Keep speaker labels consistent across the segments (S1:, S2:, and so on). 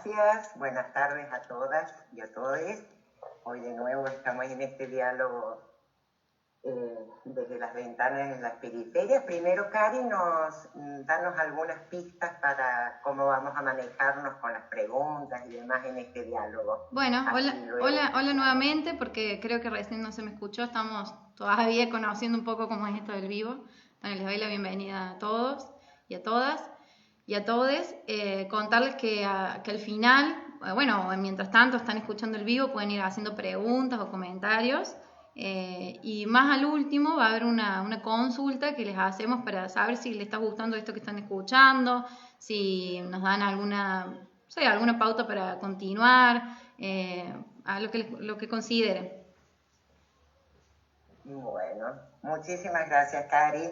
S1: gracias. Buenas tardes a todas y a todos. Hoy de nuevo estamos en este diálogo desde las ventanas en las periferias. Primero, Cari, danos algunas pistas para cómo vamos a manejarnos con las preguntas y demás en este diálogo.
S2: Bueno, hola nuevamente, porque creo que recién no se me escuchó. Estamos todavía conociendo un poco cómo es esto del vivo. Bueno, les doy la bienvenida a todos y a todas y a todes. Contarles que al final, bueno, mientras tanto están escuchando el vivo, pueden ir haciendo preguntas o comentarios. Y más al último va a haber una consulta que les hacemos para saber si les está gustando esto que están escuchando, si nos dan alguna pauta para continuar, a lo que consideren.
S1: Bueno, muchísimas gracias, Cari.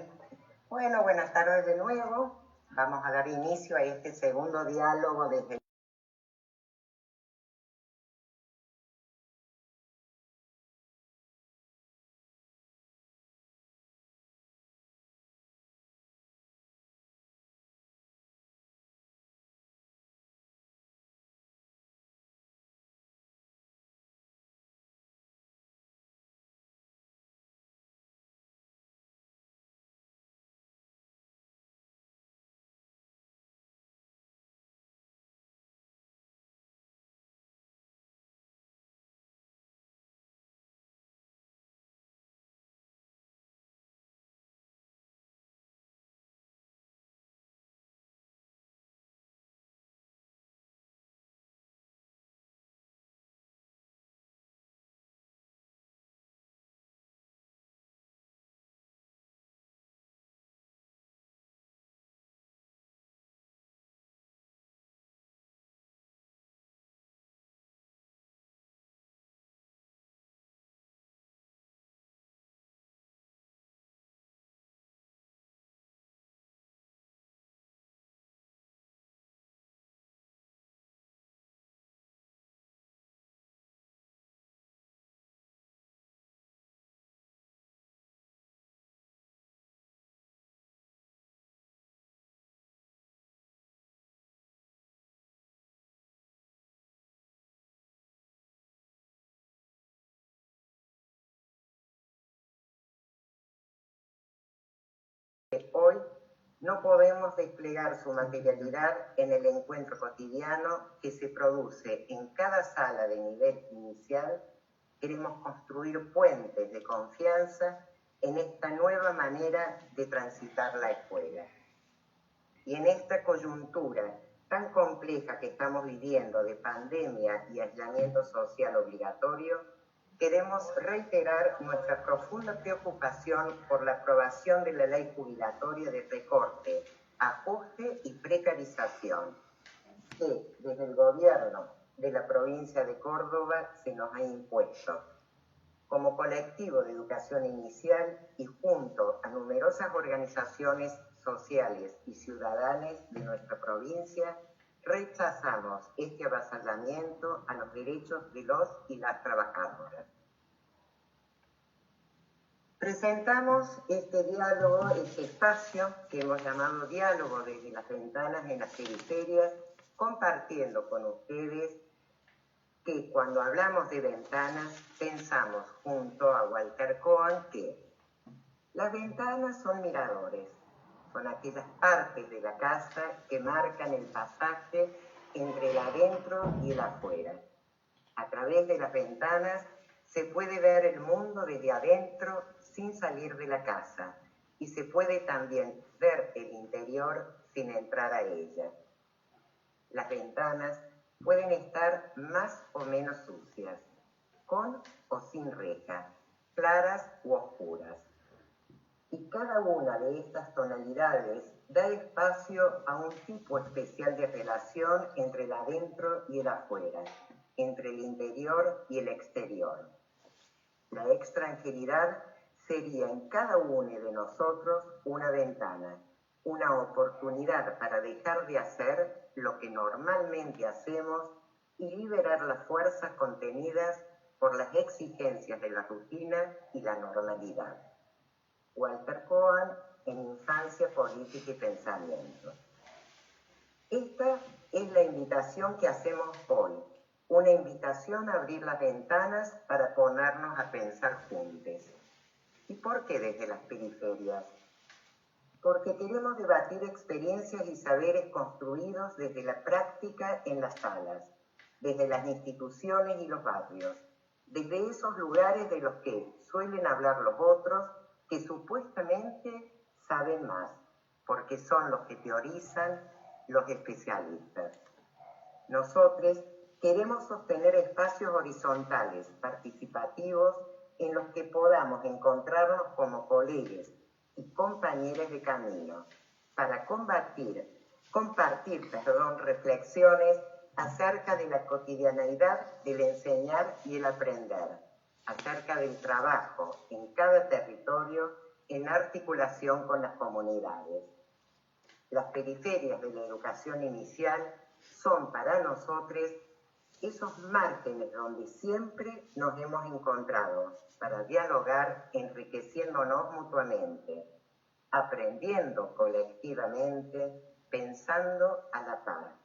S1: Bueno, buenas tardes de nuevo. Vamos a dar inicio a este segundo diálogo desde hoy no podemos desplegar su materialidad en el encuentro cotidiano que se produce en cada sala de nivel inicial. Queremos construir puentes de confianza en esta nueva manera de transitar la escuela. Y en esta coyuntura tan compleja que estamos viviendo de pandemia y aislamiento social obligatorio, queremos reiterar nuestra profunda preocupación por la aprobación de la ley jubilatoria de recorte, ajuste y precarización, que desde el gobierno de la provincia de Córdoba se nos ha impuesto. Como colectivo de educación inicial y junto a numerosas organizaciones sociales y ciudadanas de nuestra provincia, rechazamos este avasallamiento a los derechos de los y las trabajadoras. Presentamos este diálogo, este espacio que hemos llamado diálogo desde las ventanas en las periferias, compartiendo con ustedes que cuando hablamos de ventanas pensamos junto a Walter Cohen que las ventanas son miradores, son aquellas partes de la casa que marcan el pasaje entre el adentro y el afuera. A través de las ventanas se puede ver el mundo desde adentro sin salir de la casa y se puede también ver el interior sin entrar a ella. Las ventanas pueden estar más o menos sucias, con o sin reja, claras u oscuras. Y cada una de estas tonalidades da espacio a un tipo especial de relación entre el adentro y el afuera, entre el interior y el exterior. La extranjeridad sería en cada uno de nosotros una ventana, una oportunidad para dejar de hacer lo que normalmente hacemos y liberar las fuerzas contenidas por las exigencias de la rutina y la normalidad. Walter Cohen, en Infancia, Política y Pensamiento. Esta es la invitación invitación que hacemos hoy, una invitación a abrir las ventanas para ponernos a pensar juntos. ¿Y por qué desde las periferias? Porque queremos debatir experiencias y saberes construidos desde la práctica en las salas, desde las instituciones y los barrios, desde esos lugares de los que suelen hablar los otros, que supuestamente saben más, porque son los que teorizan los especialistas. Nosotros queremos sostener espacios horizontales, participativos, en los que podamos encontrarnos como colegas y compañeros de camino, para compartir reflexiones acerca de la cotidianeidad del enseñar y el aprender, acerca del trabajo en cada territorio en articulación con las comunidades. Las periferias de la educación inicial son para nosotros esos márgenes donde siempre nos hemos encontrado para dialogar enriqueciéndonos mutuamente, aprendiendo colectivamente, pensando a la par,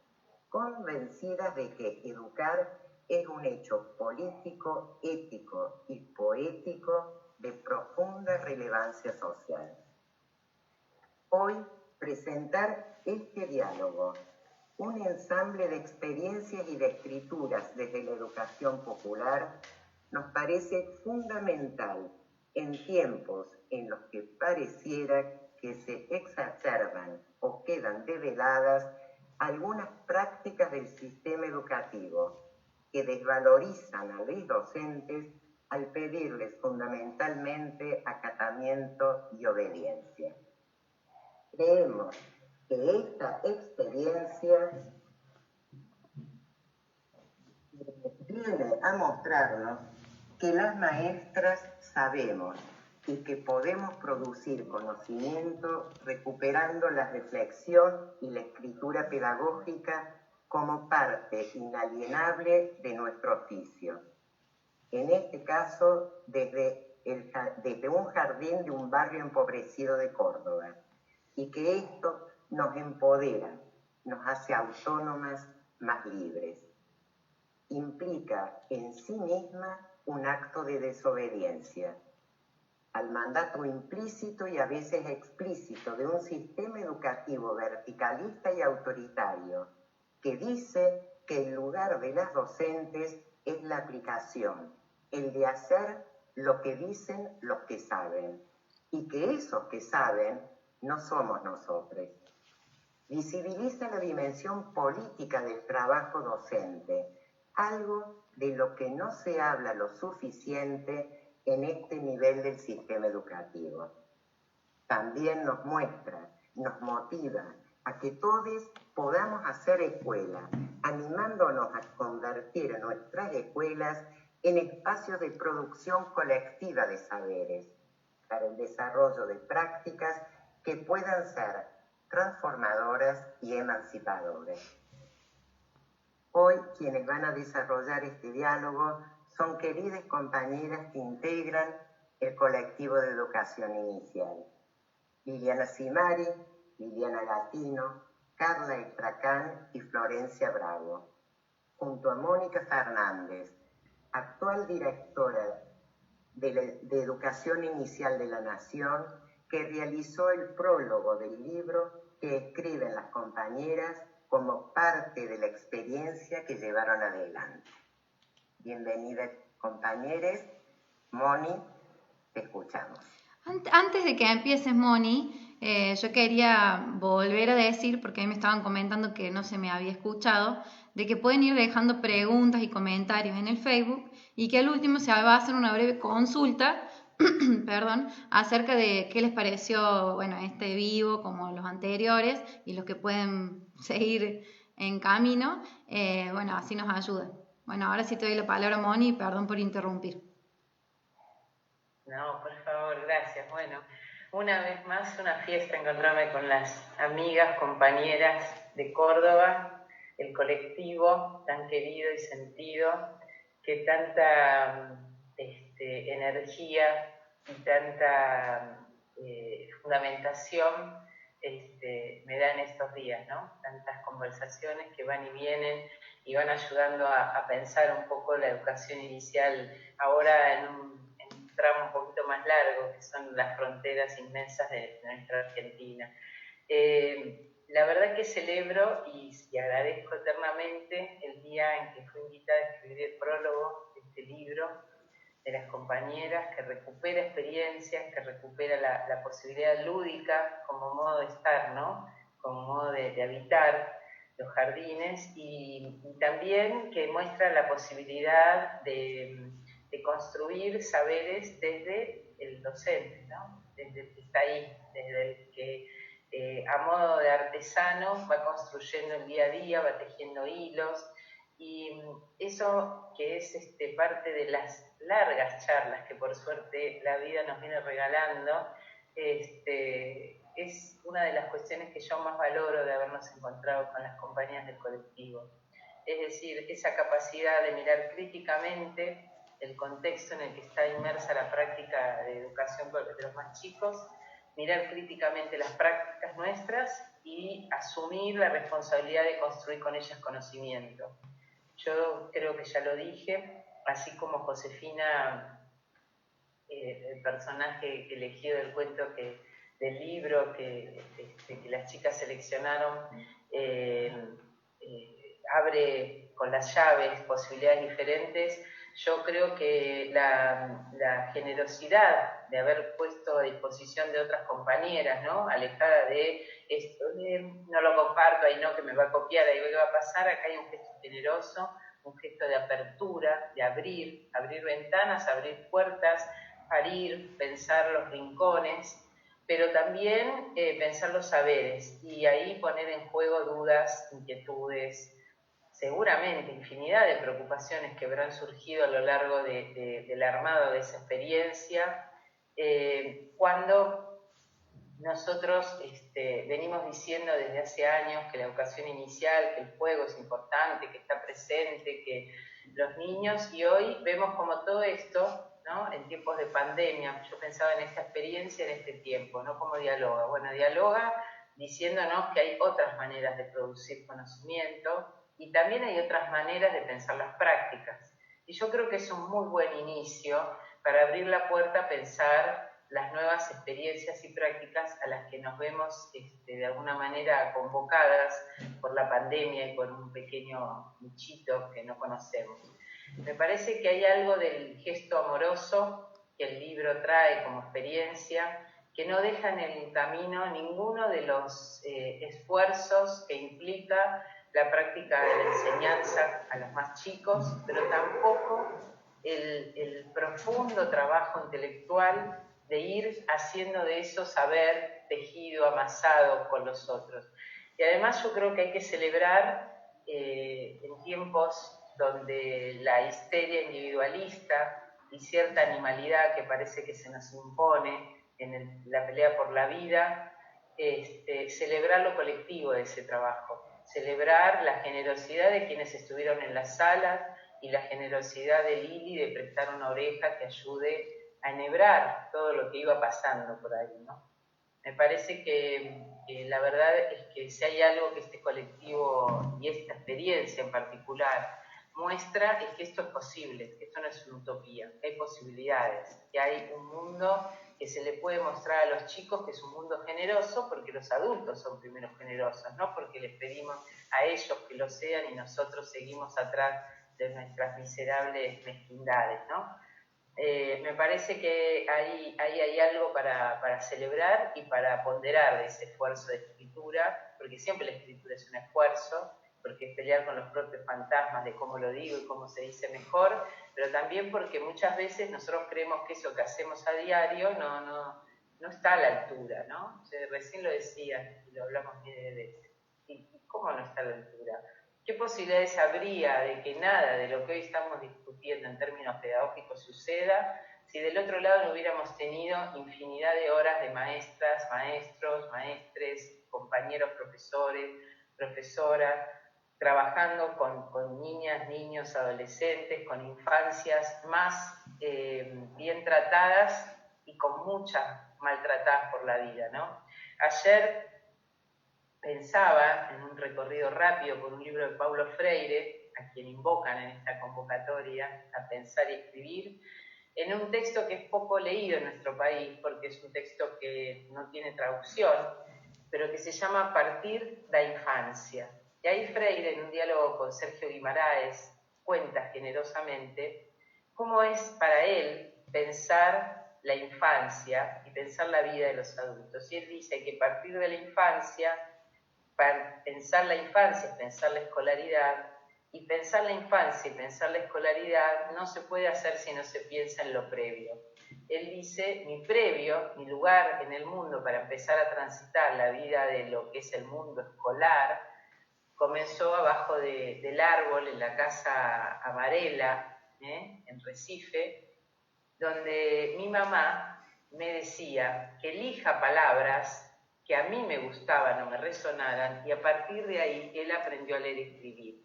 S1: convencidas de que educar es un hecho político, ético y poético de profunda relevancia social. Hoy, presentar este diálogo, un ensamble de experiencias y de escrituras desde la educación popular, nos parece fundamental en tiempos en los que pareciera que se exacerban o quedan develadas algunas prácticas del sistema educativo que desvalorizan a los docentes al pedirles fundamentalmente acatamiento y obediencia. Creemos que esta experiencia viene a mostrarnos que las maestras sabemos y que podemos producir conocimiento recuperando la reflexión y la escritura pedagógica como parte inalienable de nuestro oficio. En este caso, desde un jardín de un barrio empobrecido de Córdoba, y que esto nos empodera, nos hace autónomas, más libres. Implica en sí misma un acto de desobediencia al mandato implícito y a veces explícito de un sistema educativo verticalista y autoritario que dice que el lugar de las docentes es la aplicación, el de hacer lo que dicen los que saben, y que esos que saben no somos nosotros. Visibiliza la dimensión política del trabajo docente, algo de lo que no se habla lo suficiente en este nivel del sistema educativo. También nos muestra, nos motiva a que todos podamos hacer escuela, animándonos a convertir nuestras escuelas en espacios de producción colectiva de saberes, para el desarrollo de prácticas que puedan ser transformadoras y emancipadoras. Hoy quienes van a desarrollar este diálogo son queridas compañeras que integran el colectivo de educación inicial. Liliana Simari, Liliana Latino, Carla Estracán y Florencia Bravo, junto a Mónica Fernández, actual directora de Educación Inicial de la Nación, que realizó el prólogo del libro que escriben las compañeras como parte de la experiencia que llevaron adelante. Bienvenidas, compañeros. Moni, te escuchamos.
S2: Antes de que empieces, Moni, yo quería volver a decir, porque a mí me estaban comentando que no se me había escuchado, de que pueden ir dejando preguntas y comentarios en el Facebook y que al último se va a hacer una breve consulta perdón, acerca de qué les pareció, bueno, este vivo como los anteriores y los que pueden seguir en camino, bueno, así nos ayuda. Bueno, ahora sí te doy la palabra, Moni, perdón por interrumpir.
S3: No, por favor, gracias. Bueno, una vez más una fiesta encontrarme con las amigas, compañeras de Córdoba, el colectivo tan querido y sentido, que tanta energía y tanta fundamentación me da en estos días, ¿no? Tantas conversaciones que van y vienen y van ayudando a pensar un poco la educación inicial ahora en un tramo un poquito más largo, que son las fronteras inmensas de nuestra Argentina. La verdad que celebro y agradezco eternamente el día en que fui invitada a escribir el prólogo de este libro, de las compañeras, que recupera experiencias, que recupera la posibilidad lúdica como modo de estar, ¿no? Como modo de habitar los jardines, y también que muestra la posibilidad de construir saberes desde el docente, ¿no? Desde el que está ahí, desde el que a modo de artesano va construyendo el día a día, va tejiendo hilos, y eso que es parte de las largas charlas que por suerte la vida nos viene regalando, es una de las cuestiones que yo más valoro de habernos encontrado con las compañías del colectivo. Es decir, esa capacidad de mirar críticamente el contexto en el que está inmersa la práctica de educación de los más chicos, mirar críticamente las prácticas nuestras y asumir la responsabilidad de construir con ellas conocimiento. Yo creo que ya lo dije, así como Josefina, el personaje elegido del cuento, del libro que las chicas seleccionaron, abre con las llaves posibilidades diferentes. Yo creo que la generosidad de haber puesto a disposición de otras compañeras, ¿no? Alejada de esto de no lo comparto, ahí no, que me va a copiar, ahí qué va a pasar, acá hay un gesto generoso, un gesto de apertura, de abrir ventanas, abrir puertas, parir, pensar los rincones, pero también pensar los saberes, y ahí poner en juego dudas, inquietudes, seguramente infinidad de preocupaciones que habrán surgido a lo largo del armado de esa experiencia, cuando nosotros venimos diciendo desde hace años que la educación inicial, que el juego es importante, que está presente, que los niños, y hoy vemos como todo esto, ¿no? En tiempos de pandemia, yo pensaba en esta experiencia, en este tiempo, ¿no? Cómo dialoga. Bueno, dialoga diciéndonos que hay otras maneras de producir conocimiento y también hay otras maneras de pensar las prácticas. Y yo creo que es un muy buen inicio para abrir la puerta a pensar las nuevas experiencias y prácticas a las que nos vemos de alguna manera convocadas por la pandemia y por un pequeño nichito que no conocemos. Me parece que hay algo del gesto amoroso que el libro trae como experiencia, que no deja en el camino ninguno de los esfuerzos que implica la práctica de la enseñanza a los más chicos, pero tampoco el profundo trabajo intelectual de ir haciendo de eso saber tejido, amasado con los otros. Y además yo creo que hay que celebrar en tiempos donde la histeria individualista y cierta animalidad que parece que se nos impone en la pelea por la vida, celebrar lo colectivo de ese trabajo, celebrar la generosidad de quienes estuvieron en las salas y la generosidad de Lili de prestar una oreja que ayude a enhebrar todo lo que iba pasando por ahí, ¿no? Me parece que la verdad es que si hay algo que este colectivo y esta experiencia en particular muestra, es que esto es posible, que esto no es una utopía, que hay posibilidades, que hay un mundo que se le puede mostrar a los chicos, que es un mundo generoso, porque los adultos son primero generosos, no porque les pedimos a ellos que lo sean y nosotros seguimos atrás de nuestras miserables mezquindades, ¿no? Me parece que ahí hay algo para celebrar y para ponderar de ese esfuerzo de escritura, porque siempre la escritura es un esfuerzo, porque es pelear con los propios fantasmas de cómo lo digo y cómo se dice mejor, pero también porque muchas veces nosotros creemos que eso que hacemos a diario no está a la altura, ¿no? O sea, recién lo decía y lo hablamos miles de veces. ¿Y cómo no está a la altura? ¿Qué posibilidades habría de que nada de lo que hoy estamos discutiendo en términos pedagógicos suceda si del otro lado no hubiéramos tenido infinidad de horas de maestras, maestros, maestres, compañeros, profesores, profesoras, trabajando con niñas, niños, adolescentes, con infancias más bien tratadas y con muchas maltratadas por la vida, ¿no? Ayer pensaba en un recorrido rápido por un libro de Paulo Freire, a quien invocan en esta convocatoria a pensar y escribir, en un texto que es poco leído en nuestro país, porque es un texto que no tiene traducción, pero que se llama Partir da Infancia. Y ahí Freire, en un diálogo con Sergio Guimaraes, cuenta generosamente cómo es para él pensar la infancia y pensar la vida de los adultos. Y él dice que partir de la infancia, para pensar la infancia es pensar la escolaridad, y pensar la infancia y pensar la escolaridad no se puede hacer si no se piensa en lo previo. Él dice, mi previo, mi lugar en el mundo para empezar a transitar la vida de lo que es el mundo escolar, comenzó abajo del árbol en la casa Amarela, en Recife, donde mi mamá me decía que elija palabras que a mí me gustaban o me resonaran, y a partir de ahí él aprendió a leer y escribir.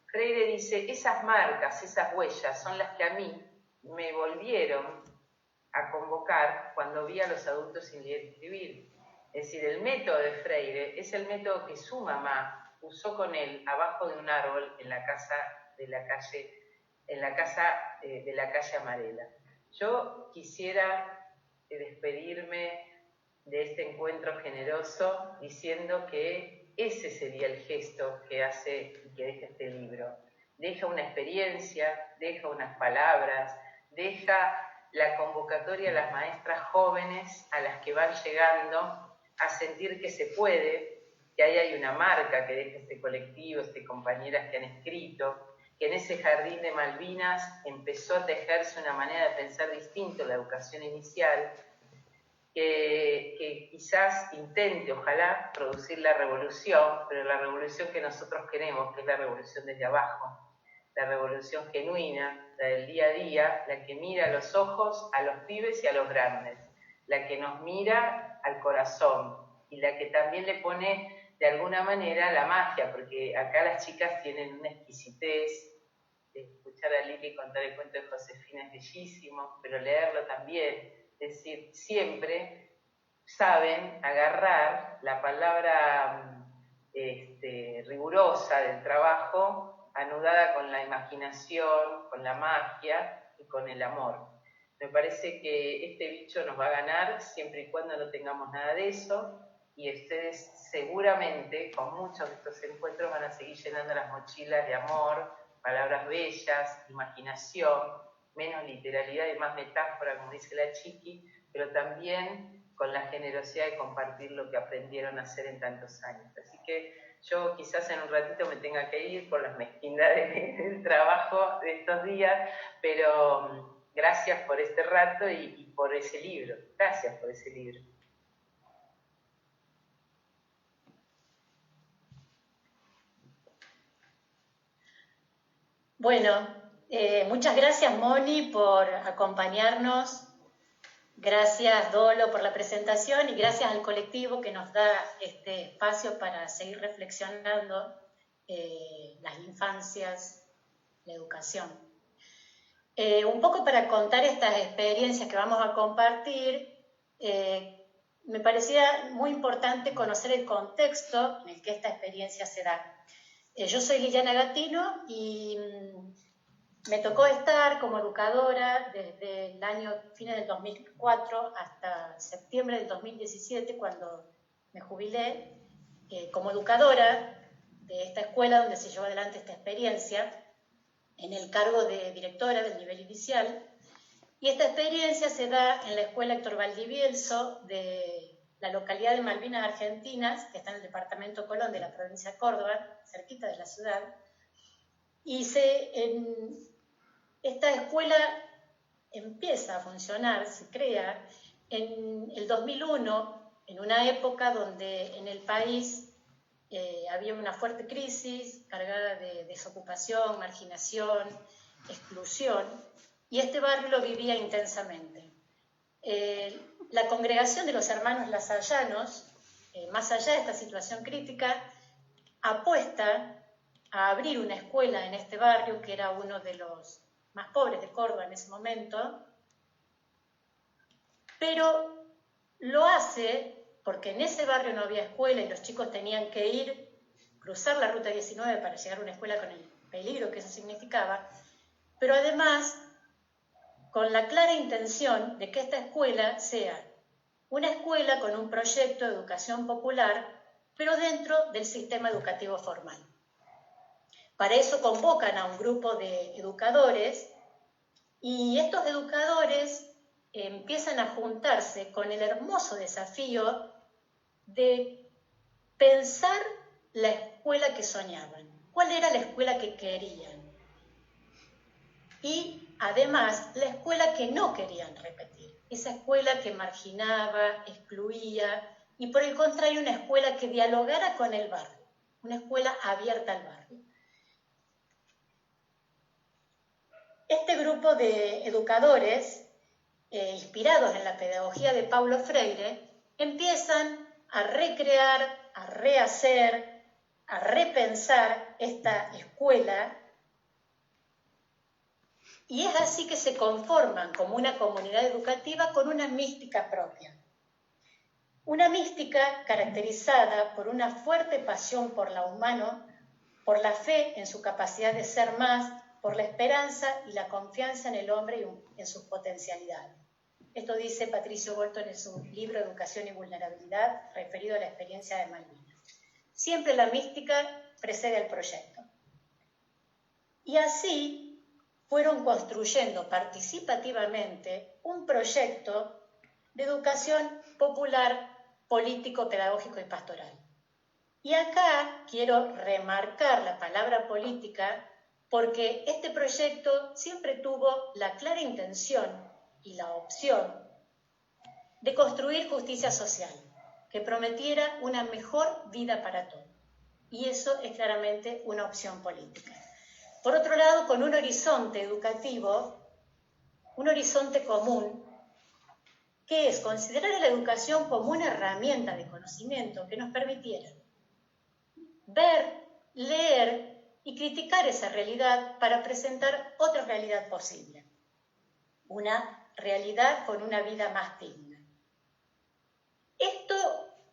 S3: Freire dice, esas marcas, esas huellas son las que a mí me volvieron a convocar cuando vi a los adultos sin leer y escribir. Es decir, el método de Freire es el método que su mamá usó con él abajo de un árbol en la casa de la calle Amarela. Yo quisiera despedirme de este encuentro generoso diciendo que ese sería el gesto que hace y que deja este libro. Deja una experiencia, deja unas palabras, deja la convocatoria a las maestras jóvenes a las que van llegando a sentir que se puede, que ahí hay una marca que deja este colectivo, compañeras que han escrito, que en ese jardín de Malvinas empezó a tejerse una manera de pensar distinto la educación inicial, que quizás intente, ojalá, producir la revolución, pero la revolución que nosotros queremos, que es la revolución desde abajo, la revolución genuina, la del día a día, la que mira a los ojos a los pibes y a los grandes, la que nos mira al corazón y la que también le pone de alguna manera la magia, porque acá las chicas tienen una exquisitez. Escuchar a Lili contar el cuento de Josefina es bellísimo, pero leerlo también. Es decir, siempre saben agarrar la palabra rigurosa del trabajo, anudada con la imaginación, con la magia y con el amor. Me parece que este bicho nos va a ganar siempre y cuando no tengamos nada de eso, y ustedes seguramente con muchos de estos encuentros van a seguir llenando las mochilas de amor, palabras bellas, imaginación, menos literalidad y más metáfora, como dice la Chiqui, pero también con la generosidad de compartir lo que aprendieron a hacer en tantos años. Así que yo quizás en un ratito me tenga que ir por las mezquindades del trabajo de estos días, pero gracias por este rato y por ese libro. Gracias por ese libro.
S4: Bueno, muchas gracias Moni por acompañarnos, gracias Dolo por la presentación y gracias al colectivo que nos da este espacio para seguir reflexionando las infancias, la educación. Un poco para contar estas experiencias que vamos a compartir, me parecía muy importante conocer el contexto en el que esta experiencia se da. Yo soy Liliana Gatino y me tocó estar como educadora desde el año fines del 2004 hasta septiembre del 2017, cuando me jubilé como educadora de esta escuela donde se llevó adelante esta experiencia en el cargo de directora del nivel inicial. Y esta experiencia se da en la escuela Héctor Valdivielso de la localidad de Malvinas Argentinas, que está en el departamento Colón de la provincia de Córdoba, cerquita de la ciudad. Y esta escuela empieza a funcionar, se crea en el 2001, en una época donde en el país había una fuerte crisis cargada de desocupación, marginación, exclusión, y este barrio lo vivía intensamente. La congregación de los hermanos lasallanos, más allá de esta situación crítica, apuesta a abrir una escuela en este barrio, que era uno de los más pobres de Córdoba en ese momento, pero lo hace porque en ese barrio no había escuela y los chicos tenían que cruzar la ruta 19 para llegar a una escuela con el peligro que eso significaba, pero además con la clara intención de que esta escuela sea una escuela con un proyecto de educación popular, pero dentro del sistema educativo formal. Para eso convocan a un grupo de educadores y estos educadores empiezan a juntarse con el hermoso desafío de pensar la escuela que soñaban, cuál era la escuela que querían y además la escuela que no querían repetir, esa escuela que marginaba, excluía y por el contrario una escuela que dialogara con el barrio, una escuela abierta al barrio. Este grupo de educadores, inspirados en la pedagogía de Paulo Freire, empiezan a recrear, a rehacer, a repensar esta escuela y es así que se conforman como una comunidad educativa con una mística propia. Una mística caracterizada por una fuerte pasión por lo humano, por la fe en su capacidad de ser más, por la esperanza y la confianza en el hombre y en sus potencialidades. Esto dice Patricio Bolton en su libro Educación y Vulnerabilidad, referido a la experiencia de Malvinas. Siempre la mística precede al proyecto. Y así fueron construyendo participativamente un proyecto de educación popular, político, pedagógico y pastoral. Y acá quiero remarcar la palabra política porque este proyecto siempre tuvo la clara intención y la opción de construir justicia social, que prometiera una mejor vida para todos. Y eso es claramente una opción política. Por otro lado, con un horizonte educativo, un horizonte común, que es considerar a la educación como una herramienta de conocimiento que nos permitiera ver, leer y criticar esa realidad para presentar otra realidad posible, una realidad con una vida más digna. Esto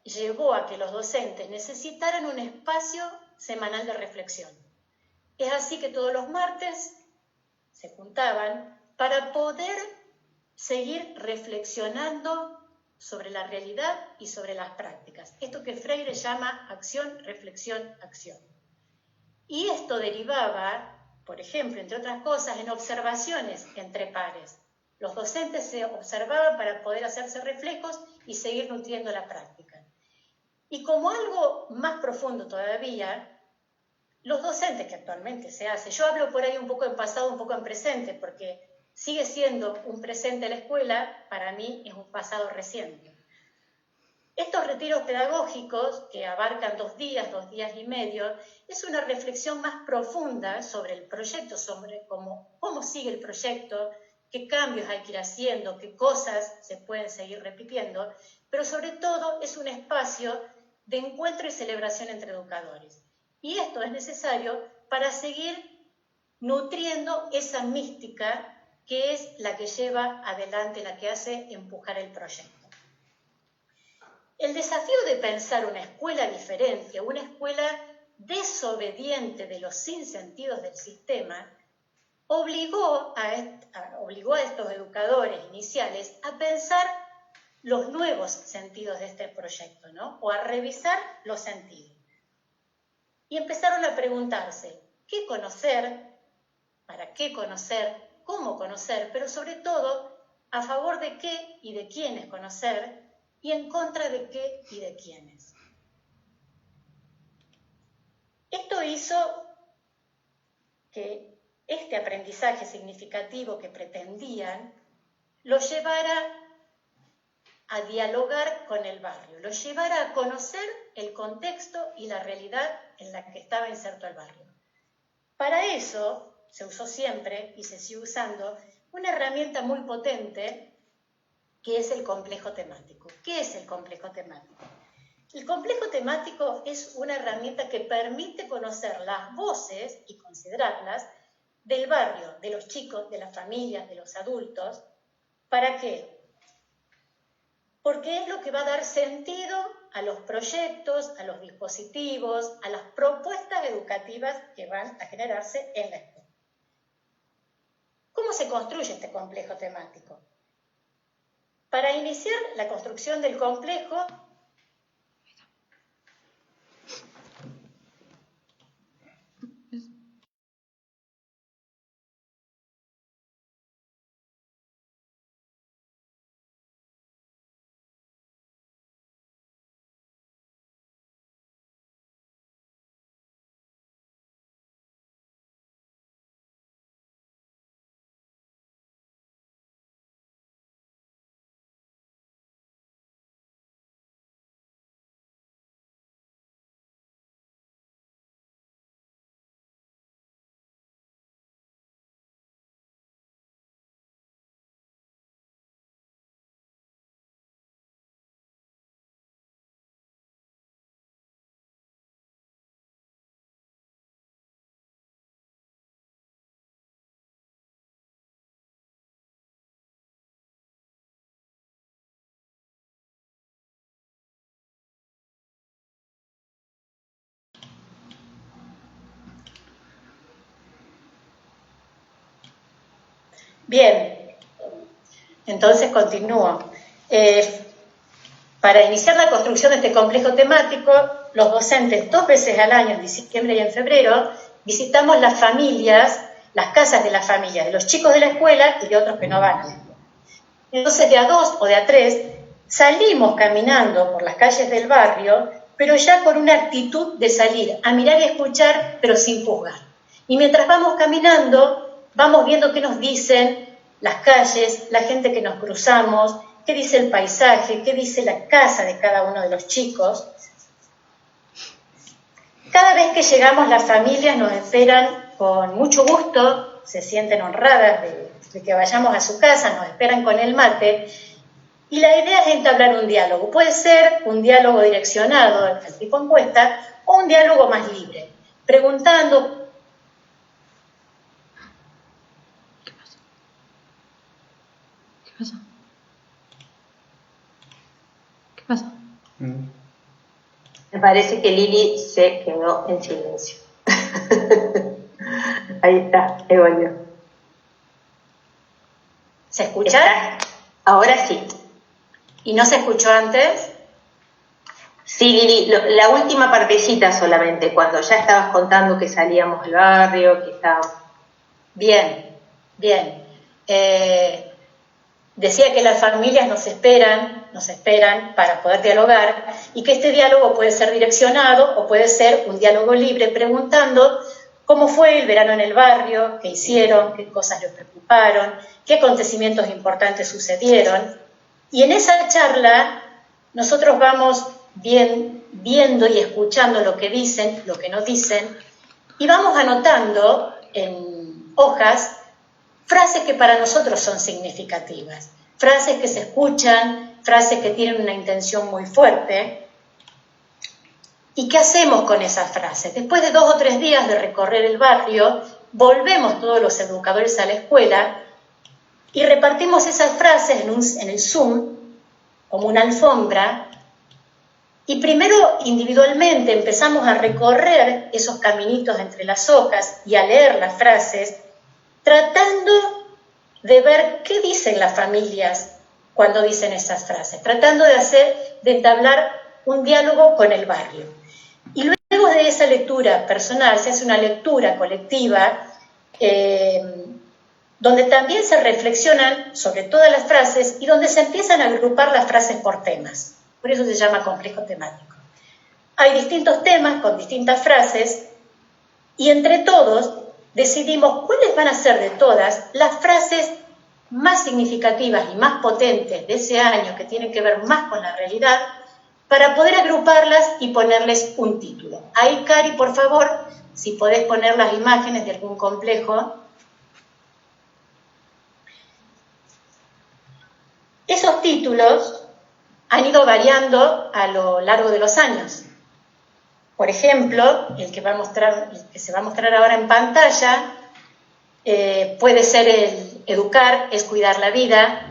S4: llevó a que los docentes necesitaran un espacio semanal de reflexión. Es así que todos los martes se juntaban para poder seguir reflexionando sobre la realidad y sobre las prácticas. Esto que Freire llama acción, reflexión, acción. Y esto derivaba, por ejemplo, entre otras cosas, en observaciones entre pares. Los docentes se observaban para poder hacerse reflejos y seguir nutriendo la práctica. Y como algo más profundo todavía, los docentes que actualmente se hace, yo hablo por ahí un poco en pasado, un poco en presente, porque sigue siendo un presente la escuela, para mí es un pasado reciente. Estos retiros pedagógicos, que abarcan 2 días y medio, es una reflexión más profunda sobre el proyecto, sobre cómo sigue el proyecto, qué cambios hay que ir haciendo, qué cosas se pueden seguir repitiendo, pero sobre todo es un espacio de encuentro y celebración entre educadores. Y esto es necesario para seguir nutriendo esa mística que es la que lleva adelante, la que hace empujar el proyecto. El desafío de pensar una escuela diferente, una escuela desobediente de los sinsentidos del sistema, obligó a estos educadores iniciales a pensar los nuevos sentidos de este proyecto, ¿no? O a revisar los sentidos. Y empezaron a preguntarse, ¿qué conocer? ¿Para qué conocer? ¿Cómo conocer? Pero sobre todo, ¿a favor de qué y de quiénes conocer? Y en contra de qué y de quiénes. Esto hizo que este aprendizaje significativo que pretendían lo llevara a dialogar con el barrio, lo llevara a conocer el contexto y la realidad en la que estaba inserto el barrio. Para eso se usó siempre y se sigue usando una herramienta muy potente que es el complejo temático. ¿Qué es el complejo temático? El complejo temático es una herramienta que permite conocer las voces y considerarlas del barrio, de los chicos, de las familias, de los adultos. ¿Para qué? porque es lo que va a dar sentido a los proyectos, a los dispositivos, a las propuestas educativas que van a generarse en la escuela. ¿Cómo se construye este complejo temático? Para iniciar la construcción del complejo, bien, entonces continúo. Para iniciar la construcción de este complejo temático, los docentes 2 veces al año, en diciembre y en febrero, visitamos las familias, las casas de las familias, de los chicos de la escuela y de otros que no van a la escuela. Entonces, de a 2 o de a 3, salimos caminando por las calles del barrio, pero ya con una actitud de salir a mirar y escuchar, pero sin juzgar. Y mientras vamos caminando, vamos viendo qué nos dicen las calles, la gente que nos cruzamos, qué dice el paisaje, qué dice la casa de cada uno de los chicos. Cada vez que llegamos, las familias nos esperan con mucho gusto, se sienten honradas de que vayamos a su casa, nos esperan con el mate, y la idea es entablar un diálogo. Puede ser un diálogo direccionado al tipo encuesta o un diálogo más libre, preguntando.
S2: ¿Qué pasó?
S5: Me parece que Lili se quedó en silencio. Ahí está, volvió.
S4: ¿Se escucha?
S5: Ahora sí.
S4: ¿Y no se escuchó antes?
S5: Sí, Lili, la última partecita solamente, cuando ya estabas contando que salíamos del barrio, que estábamos...
S4: Bien, bien. Decía que las familias nos esperan para poder dialogar y que este diálogo puede ser direccionado o puede ser un diálogo libre, preguntando cómo fue el verano en el barrio, qué hicieron, qué cosas les preocuparon, qué acontecimientos importantes sucedieron. Y en esa charla nosotros vamos viendo y escuchando lo que dicen, lo que no dicen, y vamos anotando en hojas frases que para nosotros son significativas, frases que se escuchan, frases que tienen una intención muy fuerte. ¿Y qué hacemos con esas frases? Después de 2 o 3 días de recorrer el barrio, volvemos todos los educadores a la escuela y repartimos esas frases en el Zoom como una alfombra, y primero individualmente empezamos a recorrer esos caminitos entre las hojas y a leer las frases, tratando de ver qué dicen las familias cuando dicen esas frases, tratando de entablar un diálogo con el barrio. Y luego de esa lectura personal se hace una lectura colectiva donde también se reflexionan sobre todas las frases y donde se empiezan a agrupar las frases por temas. Por eso se llama complejo temático. Hay distintos temas con distintas frases y entre todos decidimos cuáles van a ser de todas las frases más significativas y más potentes de ese año, que tienen que ver más con la realidad, para poder agruparlas y ponerles un título. Ahí, Cari, por favor, si podés poner las imágenes de algún complejo. Esos títulos han ido variando a lo largo de los años. Por ejemplo, el que se va a mostrar ahora en pantalla puede ser el Educar es cuidar la vida.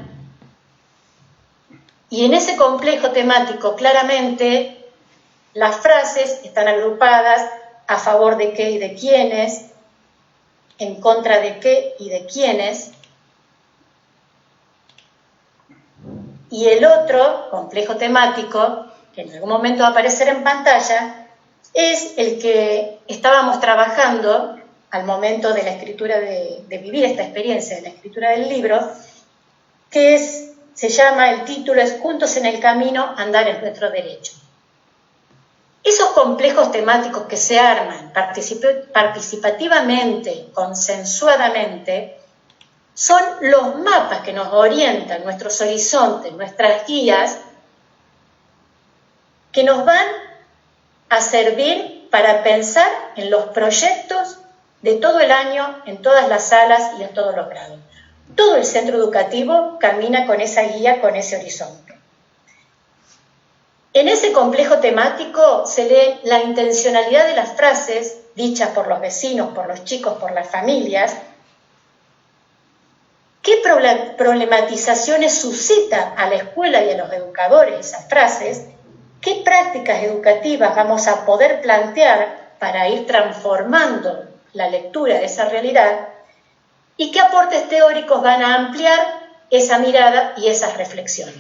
S4: Y en ese complejo temático, claramente, las frases están agrupadas a favor de qué y de quiénes, en contra de qué y de quiénes. Y el otro complejo temático, que en algún momento va a aparecer en pantalla, es el que estábamos trabajando al momento de la escritura, de vivir esta experiencia de la escritura del libro, que se llama, el título es Juntos en el camino, andar es nuestro derecho. Esos complejos temáticos que se arman participativamente, consensuadamente, son los mapas que nos orientan, nuestros horizontes, nuestras guías, que nos van a servir para pensar en los proyectos de todo el año, en todas las salas y en todos los grados. Todo el centro educativo camina con esa guía, con ese horizonte. En ese complejo temático se lee la intencionalidad de las frases dichas por los vecinos, por los chicos, por las familias. ¿Qué problematizaciones suscita a la escuela y a los educadores esas frases? ¿Qué prácticas educativas vamos a poder plantear para ir transformando la lectura de esa realidad? ¿Y qué aportes teóricos van a ampliar esa mirada y esas reflexiones?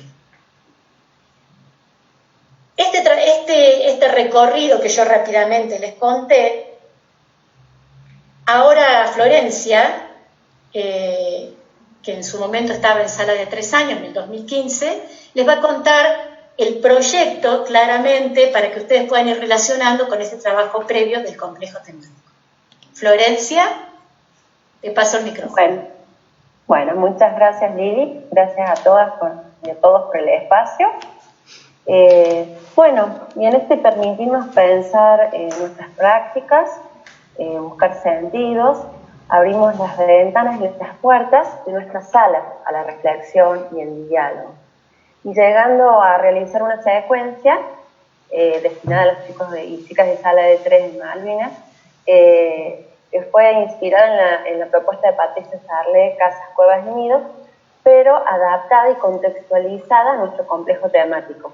S4: Este recorrido que yo rápidamente les conté, ahora Florencia, que en su momento estaba en sala de 3 años, en el 2015, les va a contar el proyecto claramente para que ustedes puedan ir relacionando con ese trabajo previo del complejo temático. Florencia, te paso el micrófono.
S6: Bueno, muchas gracias Lili, gracias a todas y a todos por el espacio. Y en este permitirnos pensar en nuestras prácticas, buscar sentidos, abrimos las ventanas y las puertas de nuestra sala a la reflexión y el diálogo. Y llegando a realizar una secuencia destinada a los chicos y chicas de sala de 3 en Malvinas, que fue inspirada en la propuesta de Patricia Sarle, Casas, Cuevas y Nidos, pero adaptada y contextualizada a nuestro complejo temático,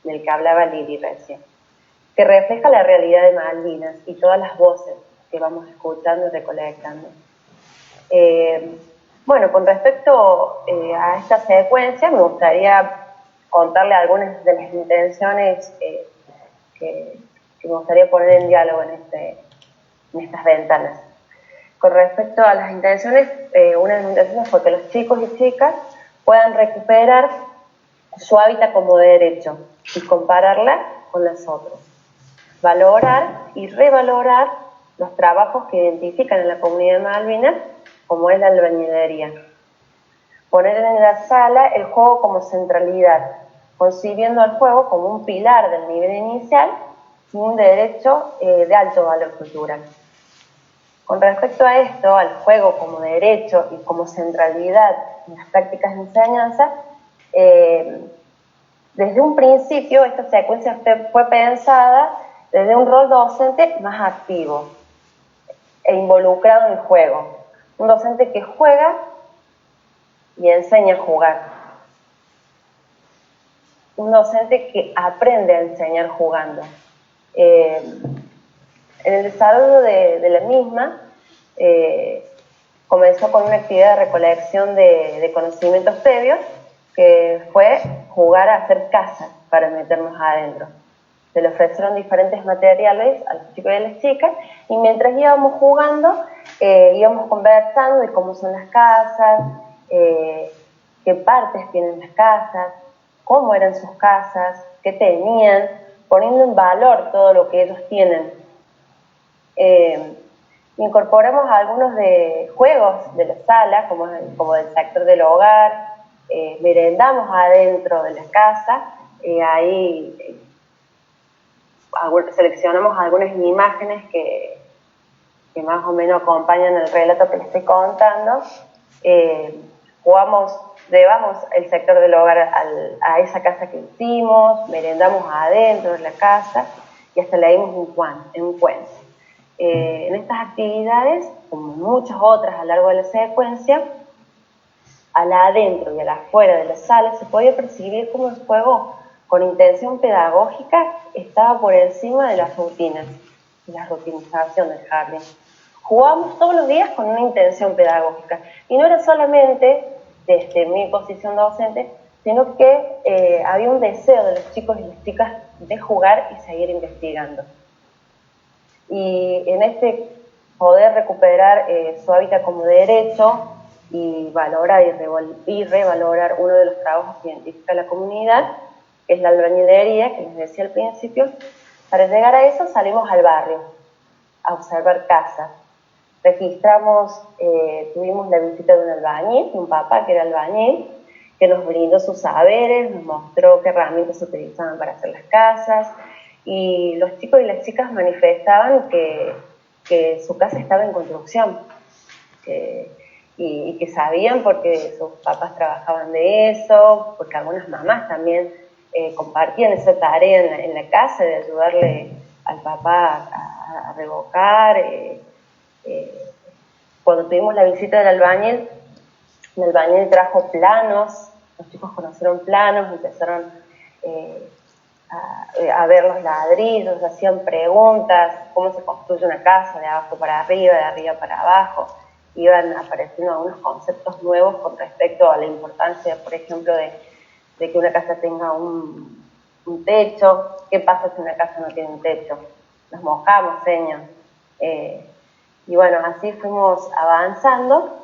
S6: del que hablaba Lili recién, que refleja la realidad de Malvinas y todas las voces que vamos escuchando y recolectando. Con respecto a esta secuencia, me gustaría contarle algunas de las intenciones que me gustaría poner en diálogo en estas ventanas. Con respecto a las intenciones, una de las intenciones fue que los chicos y chicas puedan recuperar su hábitat como derecho y compararla con las otras. Valorar y revalorar los trabajos que identifican en la comunidad de Malvinas, como es la albañilería. Poner en la sala el juego como centralidad, concibiendo al juego como un pilar del nivel inicial y un derecho de alto valor cultural. Con respecto a esto, al juego como derecho y como centralidad en las prácticas de enseñanza, desde un principio esta secuencia fue pensada desde un rol docente más activo e involucrado en el juego. Un docente que juega y enseña a jugar. Un docente que aprende a enseñar jugando. En el desarrollo de la misma, comenzó con una actividad de recolección de conocimientos previos, que fue jugar a hacer casas para meternos adentro. Se le ofrecieron diferentes materiales a los chicos y a las chicas, y mientras íbamos jugando, íbamos conversando de cómo son las casas, qué partes tienen las casas, cómo eran sus casas, qué tenían, poniendo en valor todo lo que ellos tienen. Incorporamos algunos de juegos de la sala, como del sector del hogar, merendamos adentro de la casa, ahí seleccionamos algunas imágenes que más o menos acompañan el relato que les estoy contando. Llevamos el sector del hogar a esa casa que hicimos, merendamos adentro de la casa y hasta leímos un cuento. En estas actividades, como muchas otras a lo largo de la secuencia, a la adentro y a la afuera de la sala, se podía percibir como el juego con intención pedagógica estaba por encima de las rutinas, de la rutinización del jardín. Jugábamos todos los días con una intención pedagógica, y no era solamente desde mi posición docente, sino que había un deseo de los chicos y las chicas de jugar y seguir investigando. Y en este poder recuperar su hábitat como derecho y valorar y revalorar uno de los trabajos que identifica la comunidad, que es la albañilería, que les decía al principio, para llegar a eso salimos al barrio a observar casas. Registramos, tuvimos la visita de un albañil, de un papá que era albañil, que nos brindó sus saberes, nos mostró qué herramientas se utilizaban para hacer las casas, y los chicos y las chicas manifestaban que su casa estaba en construcción, y que sabían porque sus papás trabajaban de eso, porque algunas mamás también compartían esa tarea en la casa de ayudarle al papá a revocar. Cuando tuvimos la visita del albañil, el albañil trajo planos, los chicos conocieron planos, empezaron a ver los ladrillos, hacían preguntas, cómo se construye una casa, de abajo para arriba, de arriba para abajo. Iban apareciendo algunos conceptos nuevos con respecto a la importancia, por ejemplo, de que una casa tenga un techo. ¿Qué pasa si una casa no tiene un techo? Nos mojamos, señor. Y bueno, así fuimos avanzando.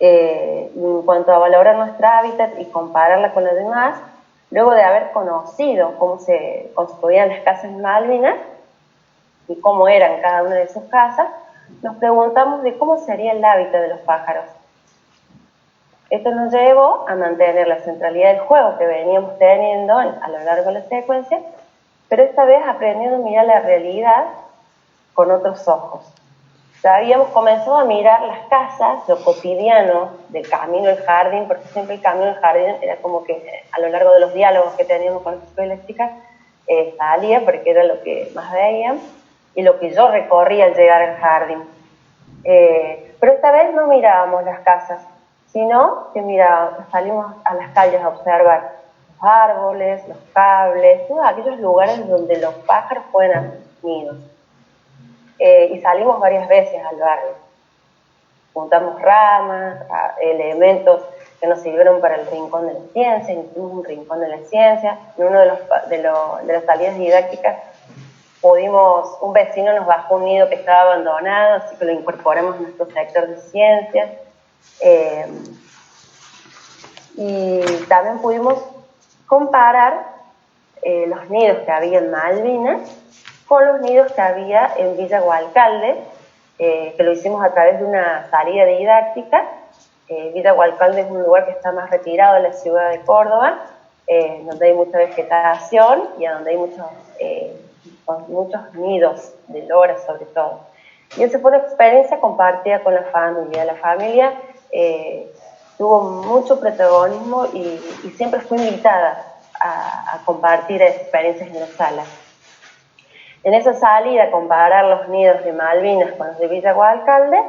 S6: En cuanto a valorar nuestra hábitat y compararla con los demás, luego de haber conocido cómo se construían las casas en Malvinas y cómo eran cada una de sus casas, nos preguntamos de cómo sería el hábitat de los pájaros. Esto nos llevó a mantener la centralidad del juego que veníamos teniendo a lo largo de la secuencia, pero esta vez aprendiendo a mirar la realidad con otros ojos. Ya habíamos comenzado a mirar las casas, lo cotidiano del camino al jardín, porque siempre el camino al jardín era como que a lo largo de los diálogos que teníamos con los chicos y las chicas, salía porque era lo que más veían y lo que yo recorría al llegar al jardín. Pero esta vez no mirábamos las casas, sino que salimos a las calles a observar los árboles, los cables, todos aquellos lugares donde los pájaros pueden hacer nidos. Y salimos varias veces al barrio. Juntamos ramas, elementos que nos sirvieron para el rincón de la ciencia, hicimos un rincón de la ciencia. En uno de las salidas didácticas un vecino nos bajó un nido que estaba abandonado, así que lo incorporamos en nuestro sector de ciencias. Y también pudimos comparar los nidos que había en Malvinas con los nidos que había en Villa Gualcalde, que lo hicimos a través de una salida didáctica. Villa Gualcalde es un lugar que está más retirado de la ciudad de Córdoba, donde hay mucha vegetación y donde hay muchos nidos de loras sobre todo. Y esa fue una experiencia compartida con la familia. La familia tuvo mucho protagonismo y siempre fue invitada a compartir experiencias en la sala. En esa salida, a comparar los nidos de Malvinas con los de Villa Gualcalde,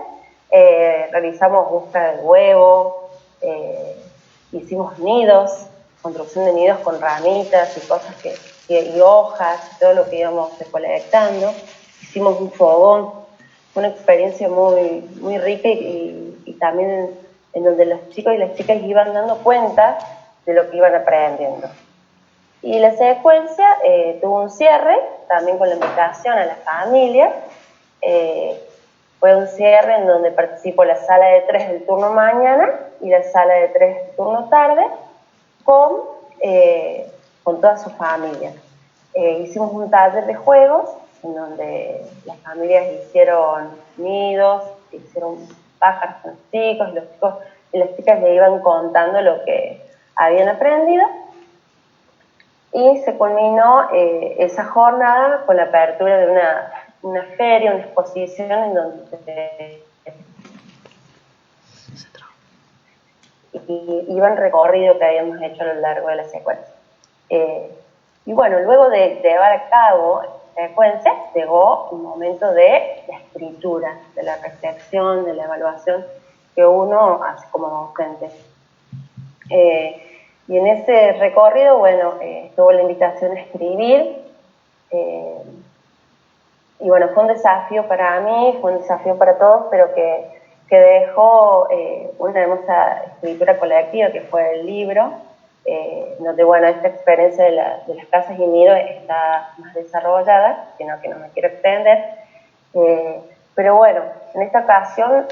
S6: realizamos búsqueda de huevo, hicimos nidos, construcción de nidos con ramitas y cosas y hojas, todo lo que íbamos recolectando. Hicimos un fogón, una experiencia muy, muy rica y también en donde los chicos y las chicas iban dando cuenta de lo que iban aprendiendo. Y la secuencia tuvo un cierre, también con la invitación a la familia. Fue un cierre en donde participó la sala de 3 del turno mañana y la sala de 3 del turno tarde con toda su familia. Hicimos un taller de juegos en donde las familias hicieron nidos, hicieron pájaros con los chicos y las chicas le iban contando lo que habían aprendido. Y se culminó esa jornada con la apertura de una feria, una exposición en donde iban recorrido que habíamos hecho a lo largo de la secuencia. Y bueno, luego de llevar a cabo la secuencia, llegó un momento de la escritura, de la reflexión, de la evaluación, que uno hace como docente. Y en ese recorrido, bueno, tuvo la invitación a escribir, y bueno, fue un desafío para mí, fue un desafío para todos, pero que dejó una hermosa escritura colectiva, que fue el libro, donde, bueno, esta experiencia de las casas y nido está más desarrollada, sino que no me quiero extender. Pero bueno, en esta ocasión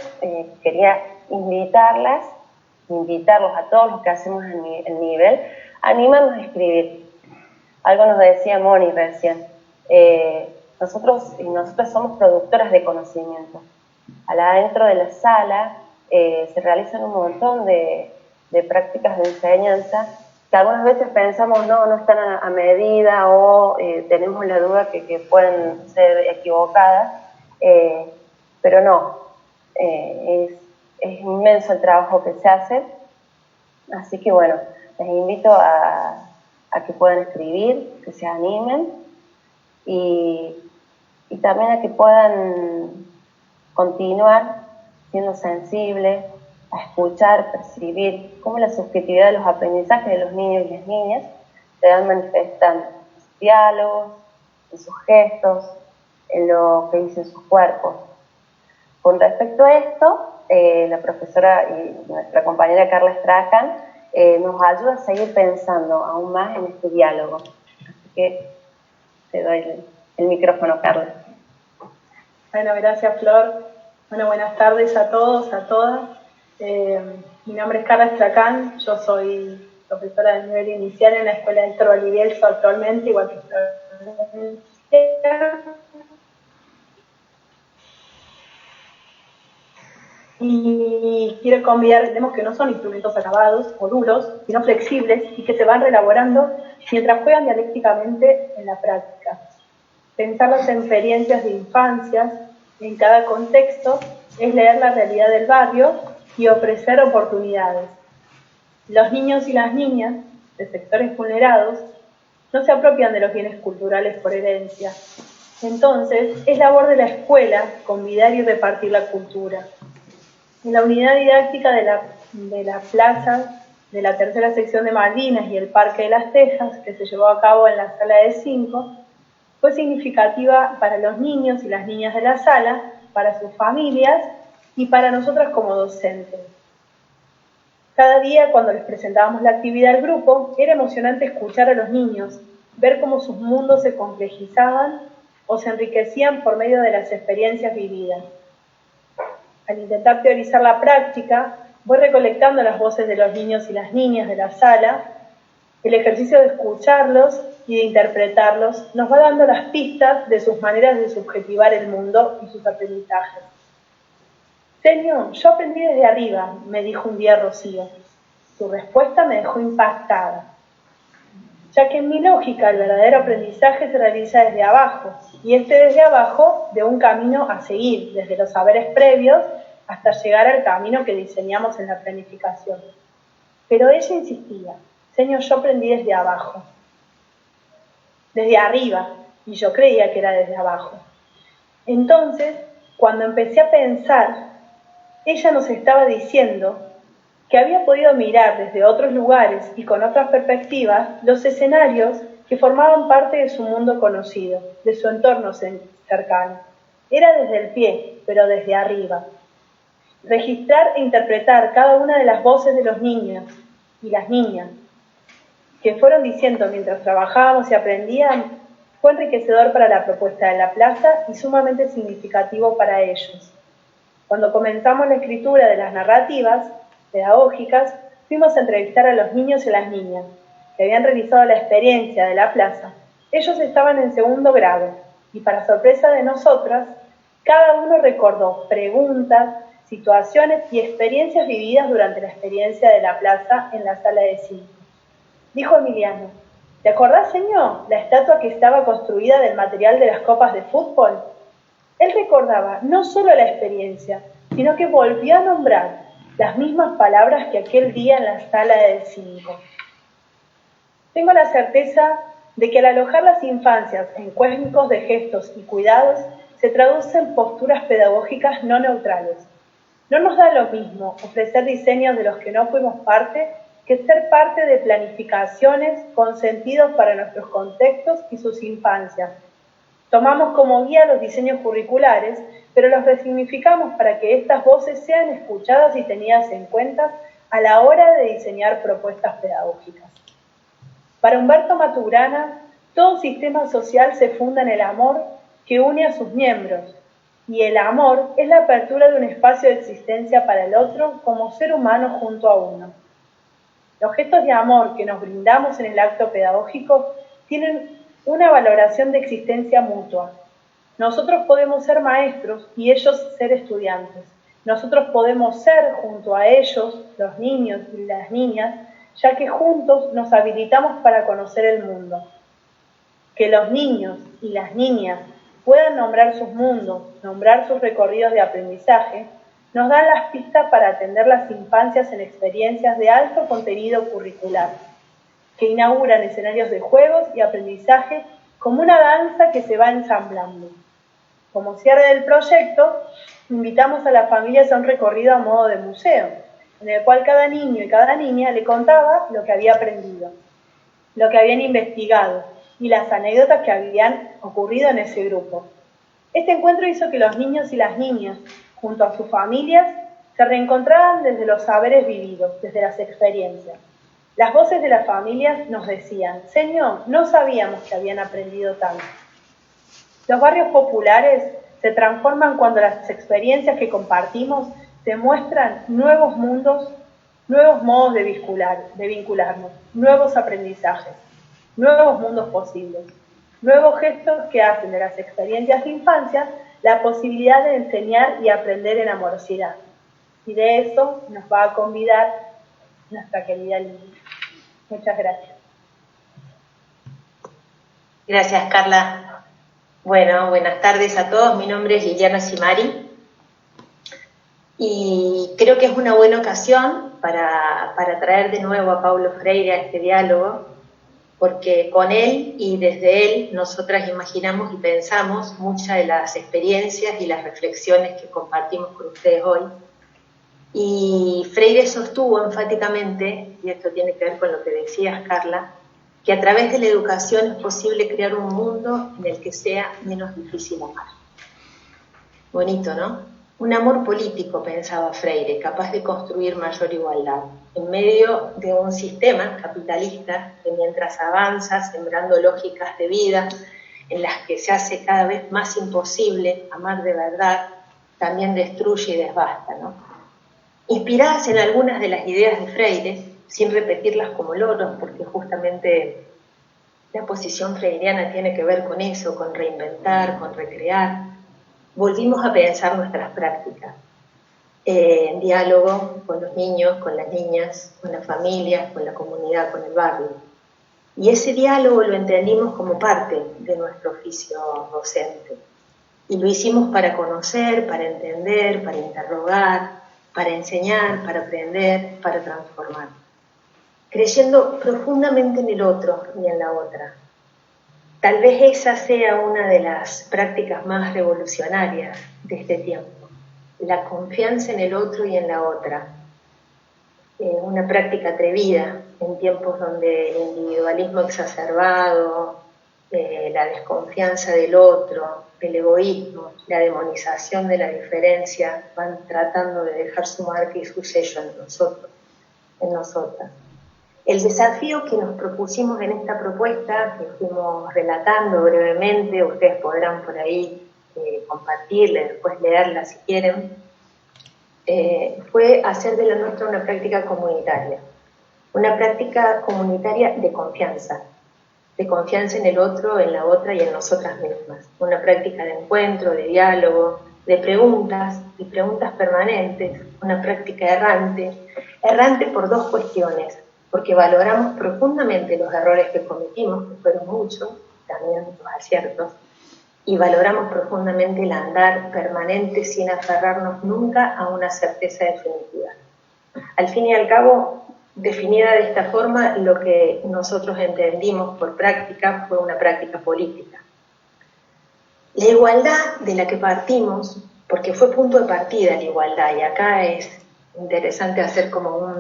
S6: quería invitarlos a todos los que hacemos el nivel, animarnos a escribir. Algo nos decía Moni recién. Nosotros y nosotras somos productoras de conocimiento. Adentro de la sala se realizan un montón de prácticas de enseñanza que algunas veces pensamos no están a medida o tenemos la duda que pueden ser equivocadas, pero no, es inmenso el trabajo que se hace, así que bueno, les invito a que puedan escribir, que se animen y también a que puedan continuar siendo sensibles, a escuchar, percibir cómo la subjetividad de los aprendizajes de los niños y las niñas se van manifestando en sus diálogos, en sus gestos, en lo que dicen sus cuerpos. Con respecto a esto, la profesora y nuestra compañera Carla Strachan nos ayuda a seguir pensando aún más en este diálogo. Así que te doy el micrófono, Carla.
S7: Bueno, gracias, Flor. Bueno, buenas tardes a todos, a todas. Mi nombre es Carla Strachan, yo soy profesora de nivel inicial en la Escuela Héctor Validielso actualmente, igual que Flor. Y quiero convidar, vemos que no son instrumentos acabados o duros, sino flexibles y que se van reelaborando mientras juegan dialécticamente en la práctica. Pensar las experiencias de infancias en cada contexto es leer la realidad del barrio y ofrecer oportunidades. Los niños y las niñas de sectores vulnerados no se apropian de los bienes culturales por herencia. Entonces, es labor de la escuela convidar y repartir la cultura. En la unidad didáctica de la plaza de la tercera sección de Malvinas y el Parque de las Tejas, que se llevó a cabo en la sala de 5, fue significativa para los niños y las niñas de la sala, para sus familias y para nosotras como docentes. Cada día, cuando les presentábamos la actividad al grupo, era emocionante escuchar a los niños, ver cómo sus mundos se complejizaban o se enriquecían por medio de las experiencias vividas. Al intentar teorizar la práctica, voy recolectando las voces de los niños y las niñas de la sala. El ejercicio de escucharlos y de interpretarlos nos va dando las pistas de sus maneras de subjetivar el mundo y sus aprendizajes. Señor, yo aprendí desde arriba, me dijo un día Rocío. Su respuesta me dejó impactada, ya que en mi lógica el verdadero aprendizaje se realiza desde abajo, y desde abajo de un camino a seguir, desde los saberes previos hasta llegar al camino que diseñamos en la planificación. Pero ella insistía, señor, yo aprendí desde abajo, desde arriba, y yo creía que era desde abajo. Entonces, cuando empecé a pensar, ella nos estaba diciendo que había podido mirar desde otros lugares y con otras perspectivas los escenarios que formaban parte de su mundo conocido, de su entorno cercano. Era desde el pie, pero desde arriba. Registrar e interpretar cada una de las voces de los niños y las niñas que fueron diciendo mientras trabajábamos y aprendían fue enriquecedor para la propuesta de la plaza y sumamente significativo para ellos. Cuando comenzamos la escritura de las narrativas pedagógicas, fuimos a entrevistar a los niños y las niñas que habían realizado la experiencia de la plaza. Ellos estaban en 2º grado y, para sorpresa de nosotras, cada uno recordó preguntas, situaciones y experiencias vividas durante la experiencia de la plaza en la sala de 5. Dijo Emiliano, ¿te acordás, señor, la estatua que estaba construida del material de las copas de fútbol? Él recordaba no solo la experiencia, sino que volvió a nombrar las mismas palabras que aquel día en la sala de 5. Tengo la certeza de que al alojar las infancias en cuencos de gestos y cuidados, se traducen posturas pedagógicas no neutrales. No nos da lo mismo ofrecer diseños de los que no fuimos parte que ser parte de planificaciones con sentido para nuestros contextos y sus infancias. Tomamos como guía los diseños curriculares, pero los resignificamos para que estas voces sean escuchadas y tenidas en cuenta a la hora de diseñar propuestas pedagógicas. Para Humberto Maturana, todo sistema social se funda en el amor que une a sus miembros, y el amor es la apertura de un espacio de existencia para el otro como ser humano junto a uno. Los gestos de amor que nos brindamos en el acto pedagógico tienen una valoración de existencia mutua. Nosotros podemos ser maestros y ellos ser estudiantes. Nosotros podemos ser junto a ellos, los niños y las niñas, ya que juntos nos habilitamos para conocer el mundo. Que los niños y las niñas puedan nombrar sus mundos, nombrar sus recorridos de aprendizaje, nos dan las pistas para atender las infancias en experiencias de alto contenido curricular, que inauguran escenarios de juegos y aprendizaje como una danza que se va ensamblando. Como cierre del proyecto, invitamos a las familias a un recorrido a modo de museo, en el cual cada niño y cada niña le contaba lo que había aprendido, lo que habían investigado y las anécdotas que habían ocurrido en ese grupo. Este encuentro hizo que los niños y las niñas, junto a sus familias, se reencontraran desde los saberes vividos, desde las experiencias. Las voces de las familias nos decían: Señor, no sabíamos que habían aprendido tanto. Los barrios populares se transforman cuando las experiencias que compartimos demuestran nuevos mundos, nuevos modos de vincularnos, nuevos aprendizajes, nuevos mundos posibles, nuevos gestos que hacen de las experiencias de infancia la posibilidad de enseñar y aprender en amorosidad. Y de eso nos va a convidar nuestra querida Lili. Muchas gracias.
S5: Gracias, Carla. Bueno, buenas tardes a todos. Mi nombre es Liliana Simari y creo que es una buena ocasión para traer de nuevo a Paulo Freire a este diálogo, porque con él y desde él nosotras imaginamos y pensamos muchas de las experiencias y las reflexiones que compartimos con ustedes hoy. Y Freire sostuvo enfáticamente, y esto tiene que ver con lo que decías, Carla, que a través de la educación es posible crear un mundo en el que sea menos difícil amar. Bonito, ¿no? Un amor político, pensaba Freire, capaz de construir mayor igualdad, en medio de un sistema capitalista que mientras avanza, sembrando lógicas de vida en las que se hace cada vez más imposible amar de verdad, también destruye y devasta, ¿no? Inspiradas en algunas de las ideas de Freire, sin repetirlas como loros, porque justamente la posición freiriana tiene que ver con eso, con reinventar, con recrear, volvimos a pensar nuestras prácticas en diálogo con los niños, con las niñas, con las familias, con la comunidad, con el barrio. Y ese diálogo lo entendimos como parte de nuestro oficio docente. Y lo hicimos para conocer, para entender, para interrogar, para enseñar, para aprender, para transformar. Creyendo profundamente en el otro y en la otra. Tal vez esa sea una de las prácticas más revolucionarias de este tiempo. La confianza en el otro y en la otra. Una práctica atrevida en tiempos donde el individualismo exacerbado, la desconfianza del otro, el egoísmo, la demonización de la diferencia van tratando de dejar su marca y su sello en nosotros, en nosotras. El desafío que nos propusimos en esta propuesta, que fuimos relatando brevemente, ustedes podrán por ahí compartirla, después leerla si quieren, fue hacer de la nuestra una práctica comunitaria de confianza en el otro, en la otra y en nosotras mismas. Una práctica de encuentro, de diálogo, de preguntas permanentes, una práctica errante por dos cuestiones, porque valoramos profundamente los errores que cometimos, que fueron muchos, también los aciertos, y valoramos profundamente el andar permanente sin aferrarnos nunca a una certeza definitiva. Al fin y al cabo, definida de esta forma, lo que nosotros entendimos por práctica fue una práctica política. La igualdad de la que partimos porque fue punto de partida la igualdad, y acá es interesante hacer como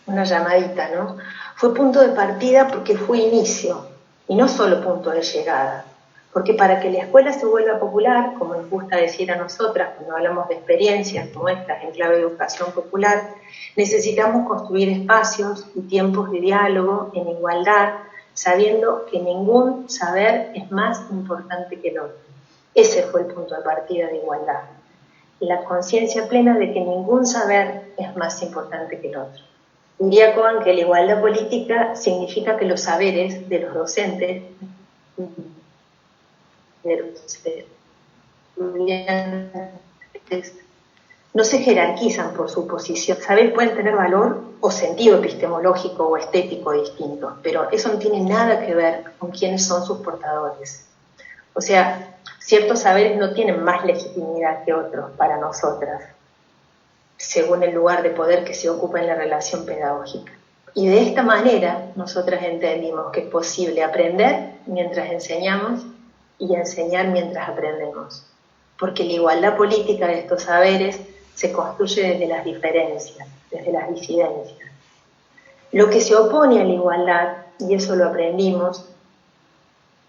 S5: una llamadita, ¿no? Fue punto de partida porque fue inicio, y no solo punto de llegada, porque para que la escuela se vuelva popular, como nos gusta decir a nosotras cuando hablamos de experiencias como estas en clave de educación popular, necesitamos construir espacios y tiempos de diálogo en igualdad, sabiendo que ningún saber es más importante que el otro. Ese fue el punto de partida de igualdad, la conciencia plena de que ningún saber es más importante que el otro. Diría Cohen que la igualdad política significa que los saberes de los docentes, de los estudiantes, no se jerarquizan por su posición. Saberes pueden tener valor o sentido epistemológico o estético distinto, pero eso no tiene nada que ver con quiénes son sus portadores. O sea, ciertos saberes no tienen más legitimidad que otros para nosotras, según el lugar de poder que se ocupa en la relación pedagógica. Y de esta manera nosotras entendimos que es posible aprender mientras enseñamos y enseñar mientras aprendemos, porque la igualdad política de estos saberes se construye desde las diferencias, desde las disidencias. Lo que se opone a la igualdad, y eso lo aprendimos,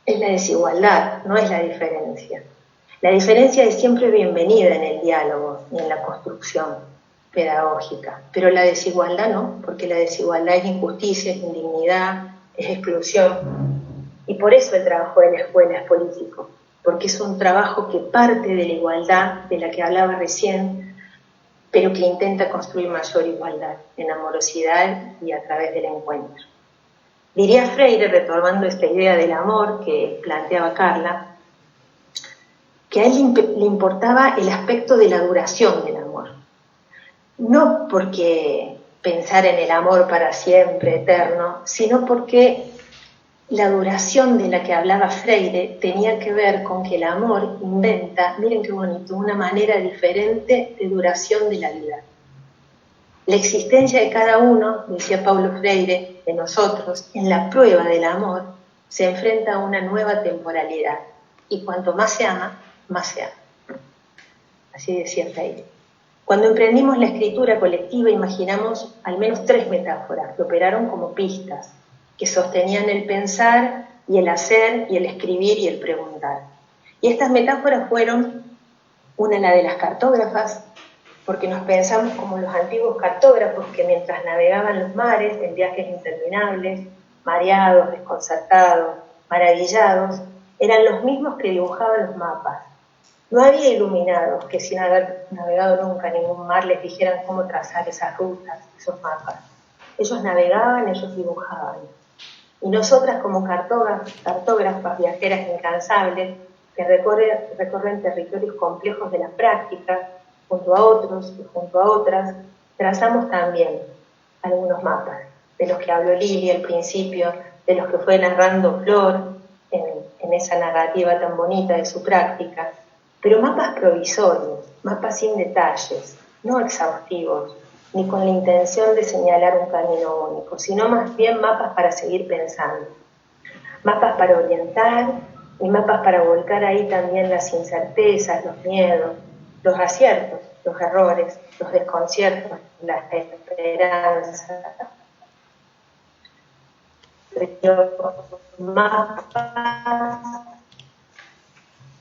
S5: es la desigualdad, no es la diferencia. La diferencia es siempre bienvenida en el diálogo y en la construcción pedagógica, pero la desigualdad no, porque la desigualdad es injusticia, es indignidad, es exclusión. Y por eso el trabajo de la escuela es político, porque es un trabajo que parte de la igualdad de la que hablaba recién, pero que intenta construir mayor igualdad en amorosidad y a través del encuentro. Diría Freire, retomando esta idea del amor que planteaba Carla, que a él le importaba el aspecto de la duración del amor. No porque pensar en el amor para siempre, eterno, sino porque la duración de la que hablaba Freire tenía que ver con que el amor inventa, miren qué bonito, una manera diferente de duración de la vida. La existencia de cada uno, decía Paulo Freire, de nosotros, en la prueba del amor, se enfrenta a una nueva temporalidad. Y cuanto más se ama, más se ama. Así decía Freire. Cuando emprendimos la escritura colectiva, imaginamos al menos 3 metáforas que operaron como pistas, que sostenían el pensar y el hacer y el escribir y el preguntar. Y estas metáforas fueron una, la de las cartógrafas, porque nos pensamos como los antiguos cartógrafos que mientras navegaban los mares en viajes interminables, mareados, desconcertados, maravillados, eran los mismos que dibujaban los mapas. No había iluminados que sin haber navegado nunca en ningún mar les dijeran cómo trazar esas rutas, esos mapas. Ellos navegaban, ellos dibujaban. Y nosotras como cartógrafas viajeras incansables que recorren territorios complejos de la práctica, junto a otros y junto a otras, trazamos también algunos mapas, de los que habló Lili al principio, de los que fue narrando Flor en esa narrativa tan bonita de su práctica, pero mapas provisorios, mapas sin detalles, no exhaustivos, ni con la intención de señalar un camino único, sino más bien mapas para seguir pensando, mapas para orientar y mapas para volcar ahí también las incertezas, los miedos, los aciertos, los errores, los desconciertos, las esperanzas. Pero mapas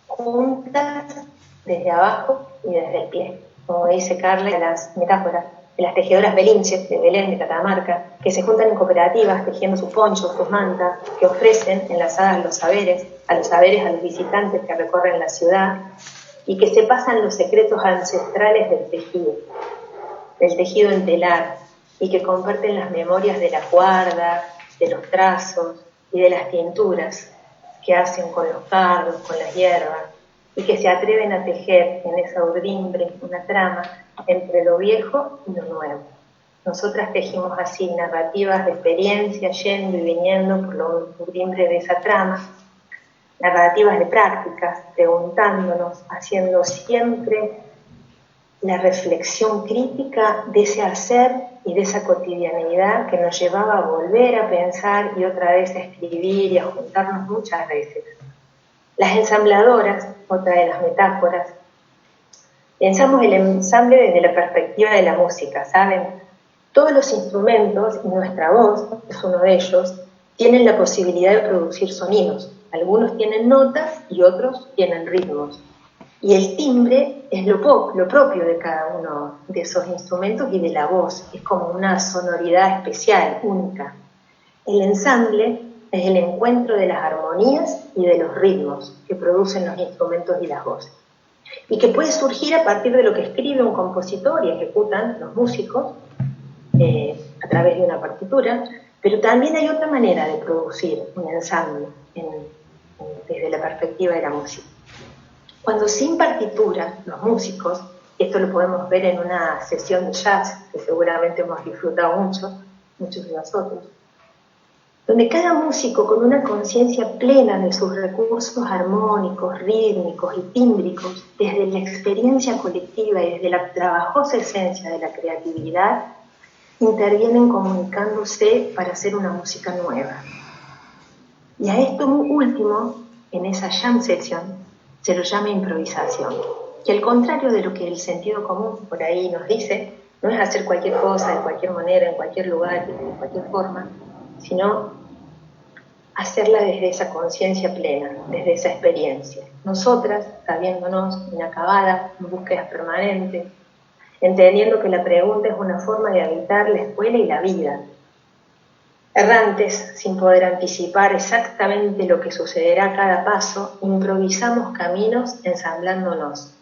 S5: juntas desde abajo y desde el pie, como dice Carla en las metáforas de las tejedoras belinches de Belén, de Catamarca, que se juntan en cooperativas tejiendo sus ponchos, sus mantas, que ofrecen enlazadas a los saberes a los visitantes que recorren la ciudad, y que se pasan los secretos ancestrales del tejido en telar, y que comparten las memorias de la cuerda, de los trazos y de las tinturas que hacen con los cardos, con las hierbas, y que se atreven a tejer en esa urdimbre una trama entre lo viejo y lo nuevo. Nosotras tejimos así narrativas de experiencia, yendo y viniendo por lo urdimbre de esa trama, narrativas de prácticas, preguntándonos, haciendo siempre la reflexión crítica de ese hacer y de esa cotidianidad que nos llevaba a volver a pensar y otra vez a escribir y a juntarnos muchas veces. Las ensambladoras, otra de las metáforas, pensamos el ensamble desde la perspectiva de la música, ¿saben? Todos los instrumentos, y nuestra voz es uno de ellos, tienen la posibilidad de producir sonidos. Algunos tienen notas y otros tienen ritmos. Y el timbre es lo propio de cada uno de esos instrumentos y de la voz. Es como una sonoridad especial, única. El ensamble es el encuentro de las armonías y de los ritmos que producen los instrumentos y las voces. Y que puede surgir a partir de lo que escribe un compositor y ejecutan los músicos a través de una partitura, pero también hay otra manera de producir un ensamble desde la perspectiva de la música. Cuando sin partitura, los músicos, esto lo podemos ver en una sesión de jazz, que seguramente hemos disfrutado muchos de nosotros, donde cada músico con una conciencia plena de sus recursos armónicos, rítmicos y tímbricos, desde la experiencia colectiva y desde la trabajosa esencia de la creatividad, intervienen comunicándose para hacer una música nueva. Y a esto último, en esa jam session, se lo llama improvisación, que al contrario de lo que el sentido común por ahí nos dice, no es hacer cualquier cosa, de cualquier manera, en cualquier lugar, de cualquier forma, sino hacerla desde esa conciencia plena, desde esa experiencia. Nosotras, sabiéndonos inacabadas, en búsquedas permanentes, entendiendo que la pregunta es una forma de habitar la escuela y la vida, errantes, sin poder anticipar exactamente lo que sucederá a cada paso, improvisamos caminos ensamblándonos,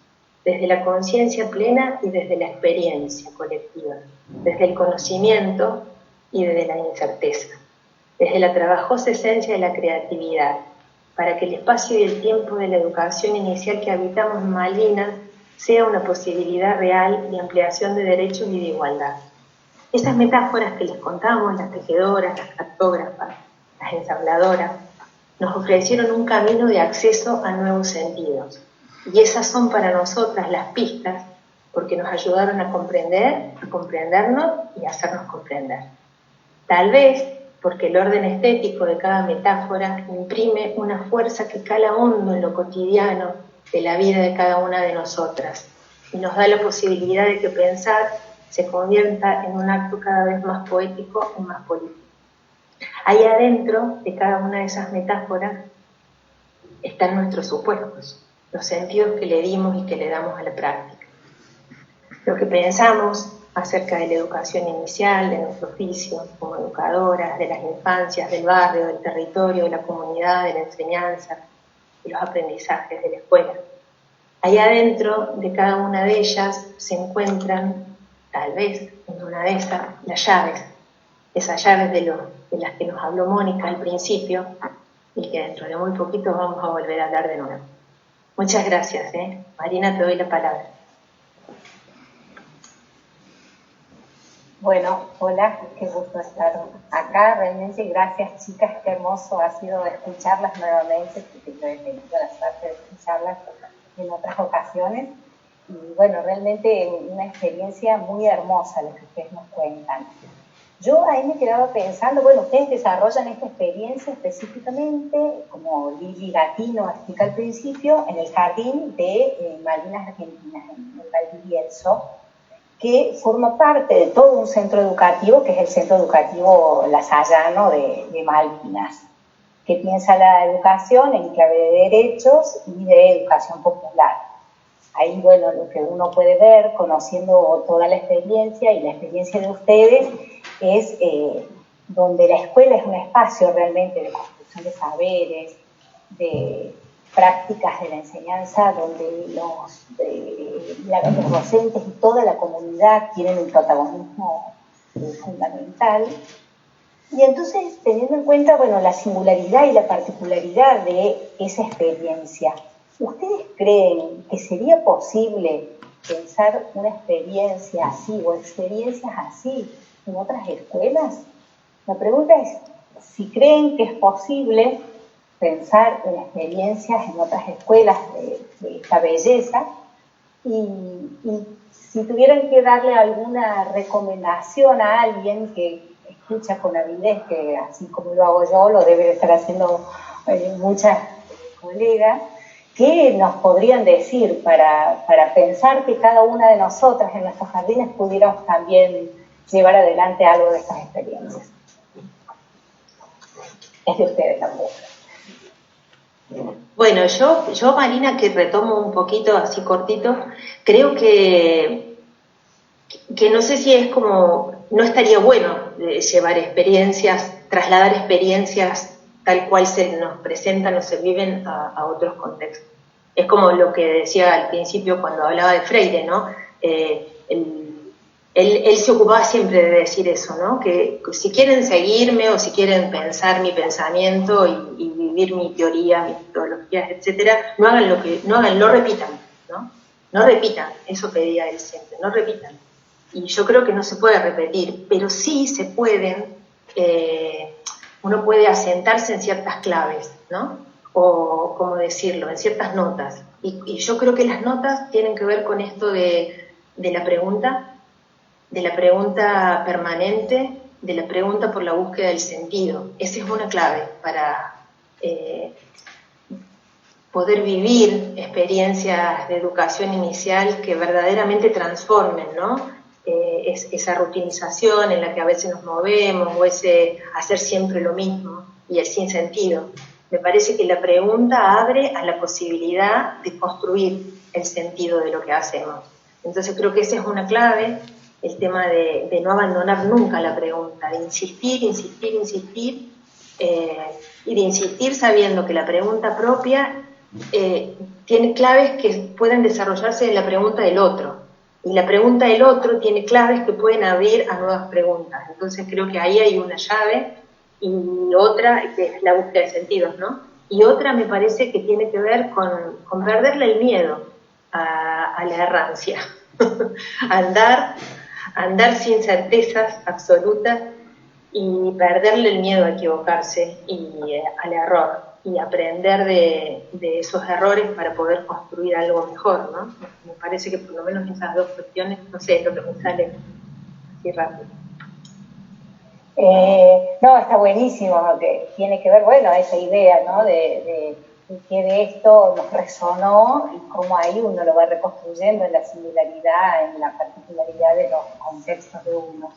S5: desde la conciencia plena y desde la experiencia colectiva, desde el conocimiento y desde la incerteza, desde la trabajosa esencia de la creatividad, para que el espacio y el tiempo de la educación inicial que habitamos en Malvinas sea una posibilidad real de ampliación de derechos y de igualdad. Esas metáforas que les contamos, las tejedoras, las cartógrafas, las ensambladoras, nos ofrecieron un camino de acceso a nuevos sentidos. Y esas son para nosotras las pistas, porque nos ayudaron a comprender, a comprendernos y a hacernos comprender. Tal vez porque el orden estético de cada metáfora imprime una fuerza que cala hondo en lo cotidiano de la vida de cada una de nosotras y nos da la posibilidad de que pensar se convierta en un acto cada vez más poético y más político. Ahí adentro de cada una de esas metáforas están nuestros supuestos, los sentidos que le dimos y que le damos a la práctica. Lo que pensamos acerca de la educación inicial, de nuestro oficio como educadoras, de las infancias, del barrio, del territorio, de la comunidad, de la enseñanza, de los aprendizajes de la escuela. Ahí adentro de cada una de ellas se encuentran, tal vez en una de esas llaves de las que nos habló Mónica al principio y que dentro de muy poquito vamos a volver a hablar de nuevo. Muchas gracias. Marina, te doy la palabra.
S8: Bueno, hola, qué gusto estar acá. Realmente gracias, chicas, qué hermoso ha sido escucharlas nuevamente, porque yo he tenido la suerte de escucharlas en otras ocasiones. Y bueno, realmente una experiencia muy hermosa lo que ustedes nos cuentan. Yo ahí me quedaba pensando, bueno, ustedes desarrollan esta experiencia específicamente, como Lili Gatino explica al principio, en el jardín de Malvinas Argentinas, en Valdivielso, que forma parte de todo un centro educativo, que es el Centro Educativo Lasallano de Malvinas, que piensa la educación en clave de derechos y de educación popular. Ahí, bueno, lo que uno puede ver, conociendo toda la experiencia y la experiencia de ustedes, es donde la escuela es un espacio realmente de construcción de saberes, de prácticas de la enseñanza, donde los docentes y toda la comunidad tienen un protagonismo fundamental. Y entonces, teniendo en cuenta, bueno, la singularidad y la particularidad de esa experiencia, ¿ustedes creen que sería posible pensar una experiencia así o experiencias así en otras escuelas? La pregunta es si creen que es posible pensar en experiencias en otras escuelas de esta belleza y si tuvieran que darle alguna recomendación a alguien que escucha con avidez, que así como lo hago yo, lo debe estar haciendo muchas colegas, ¿qué nos podrían decir para pensar que cada una de nosotras en nuestros jardines pudiéramos también llevar adelante algo de estas experiencias? Es de ustedes también.
S5: Bueno, yo Marina, que retomo un poquito así cortito, creo que no sé si es como, no estaría bueno llevar experiencias, trasladar experiencias tal cual se nos presentan o se viven a otros contextos. Es como lo que decía al principio cuando hablaba de Freire, ¿no? Él se ocupaba siempre de decir eso, ¿no? Que si quieren seguirme o si quieren pensar mi pensamiento y vivir mi teoría, mis metodologías, etcétera, no repitan, ¿no? No repitan, eso pedía él siempre, no repitan. Y yo creo que no se puede repetir, pero sí se pueden, uno puede asentarse en ciertas claves, ¿no? O, ¿cómo decirlo?, en ciertas notas. Y yo creo que las notas tienen que ver con esto de la pregunta permanente, de la pregunta por la búsqueda del sentido. Esa es una clave para poder vivir experiencias de educación inicial que verdaderamente transformen, ¿no? Esa rutinización en la que a veces nos movemos, o ese hacer siempre lo mismo y el sinsentido. Me parece que la pregunta abre a la posibilidad de construir el sentido de lo que hacemos. Entonces creo que esa es una clave, el tema de no abandonar nunca la pregunta, de insistir, y de insistir sabiendo que la pregunta propia tiene claves que pueden desarrollarse en la pregunta del otro. Y la pregunta del otro tiene claves que pueden abrir a nuevas preguntas. Entonces creo que ahí hay una llave, y otra que es la búsqueda de sentidos, ¿no? Y otra me parece que tiene que ver con perderle el miedo a la errancia. andar sin certezas absolutas y perderle el miedo a equivocarse y al error, y aprender de esos errores para poder construir algo mejor, ¿no? Me parece que por lo menos esas dos cuestiones, no sé, es lo que me sale así rápido.
S8: No, está buenísimo, que tiene que ver, bueno, esa idea, ¿no? De que de esto nos resonó y cómo ahí uno lo va reconstruyendo en la singularidad, en la particularidad de los contextos de uno.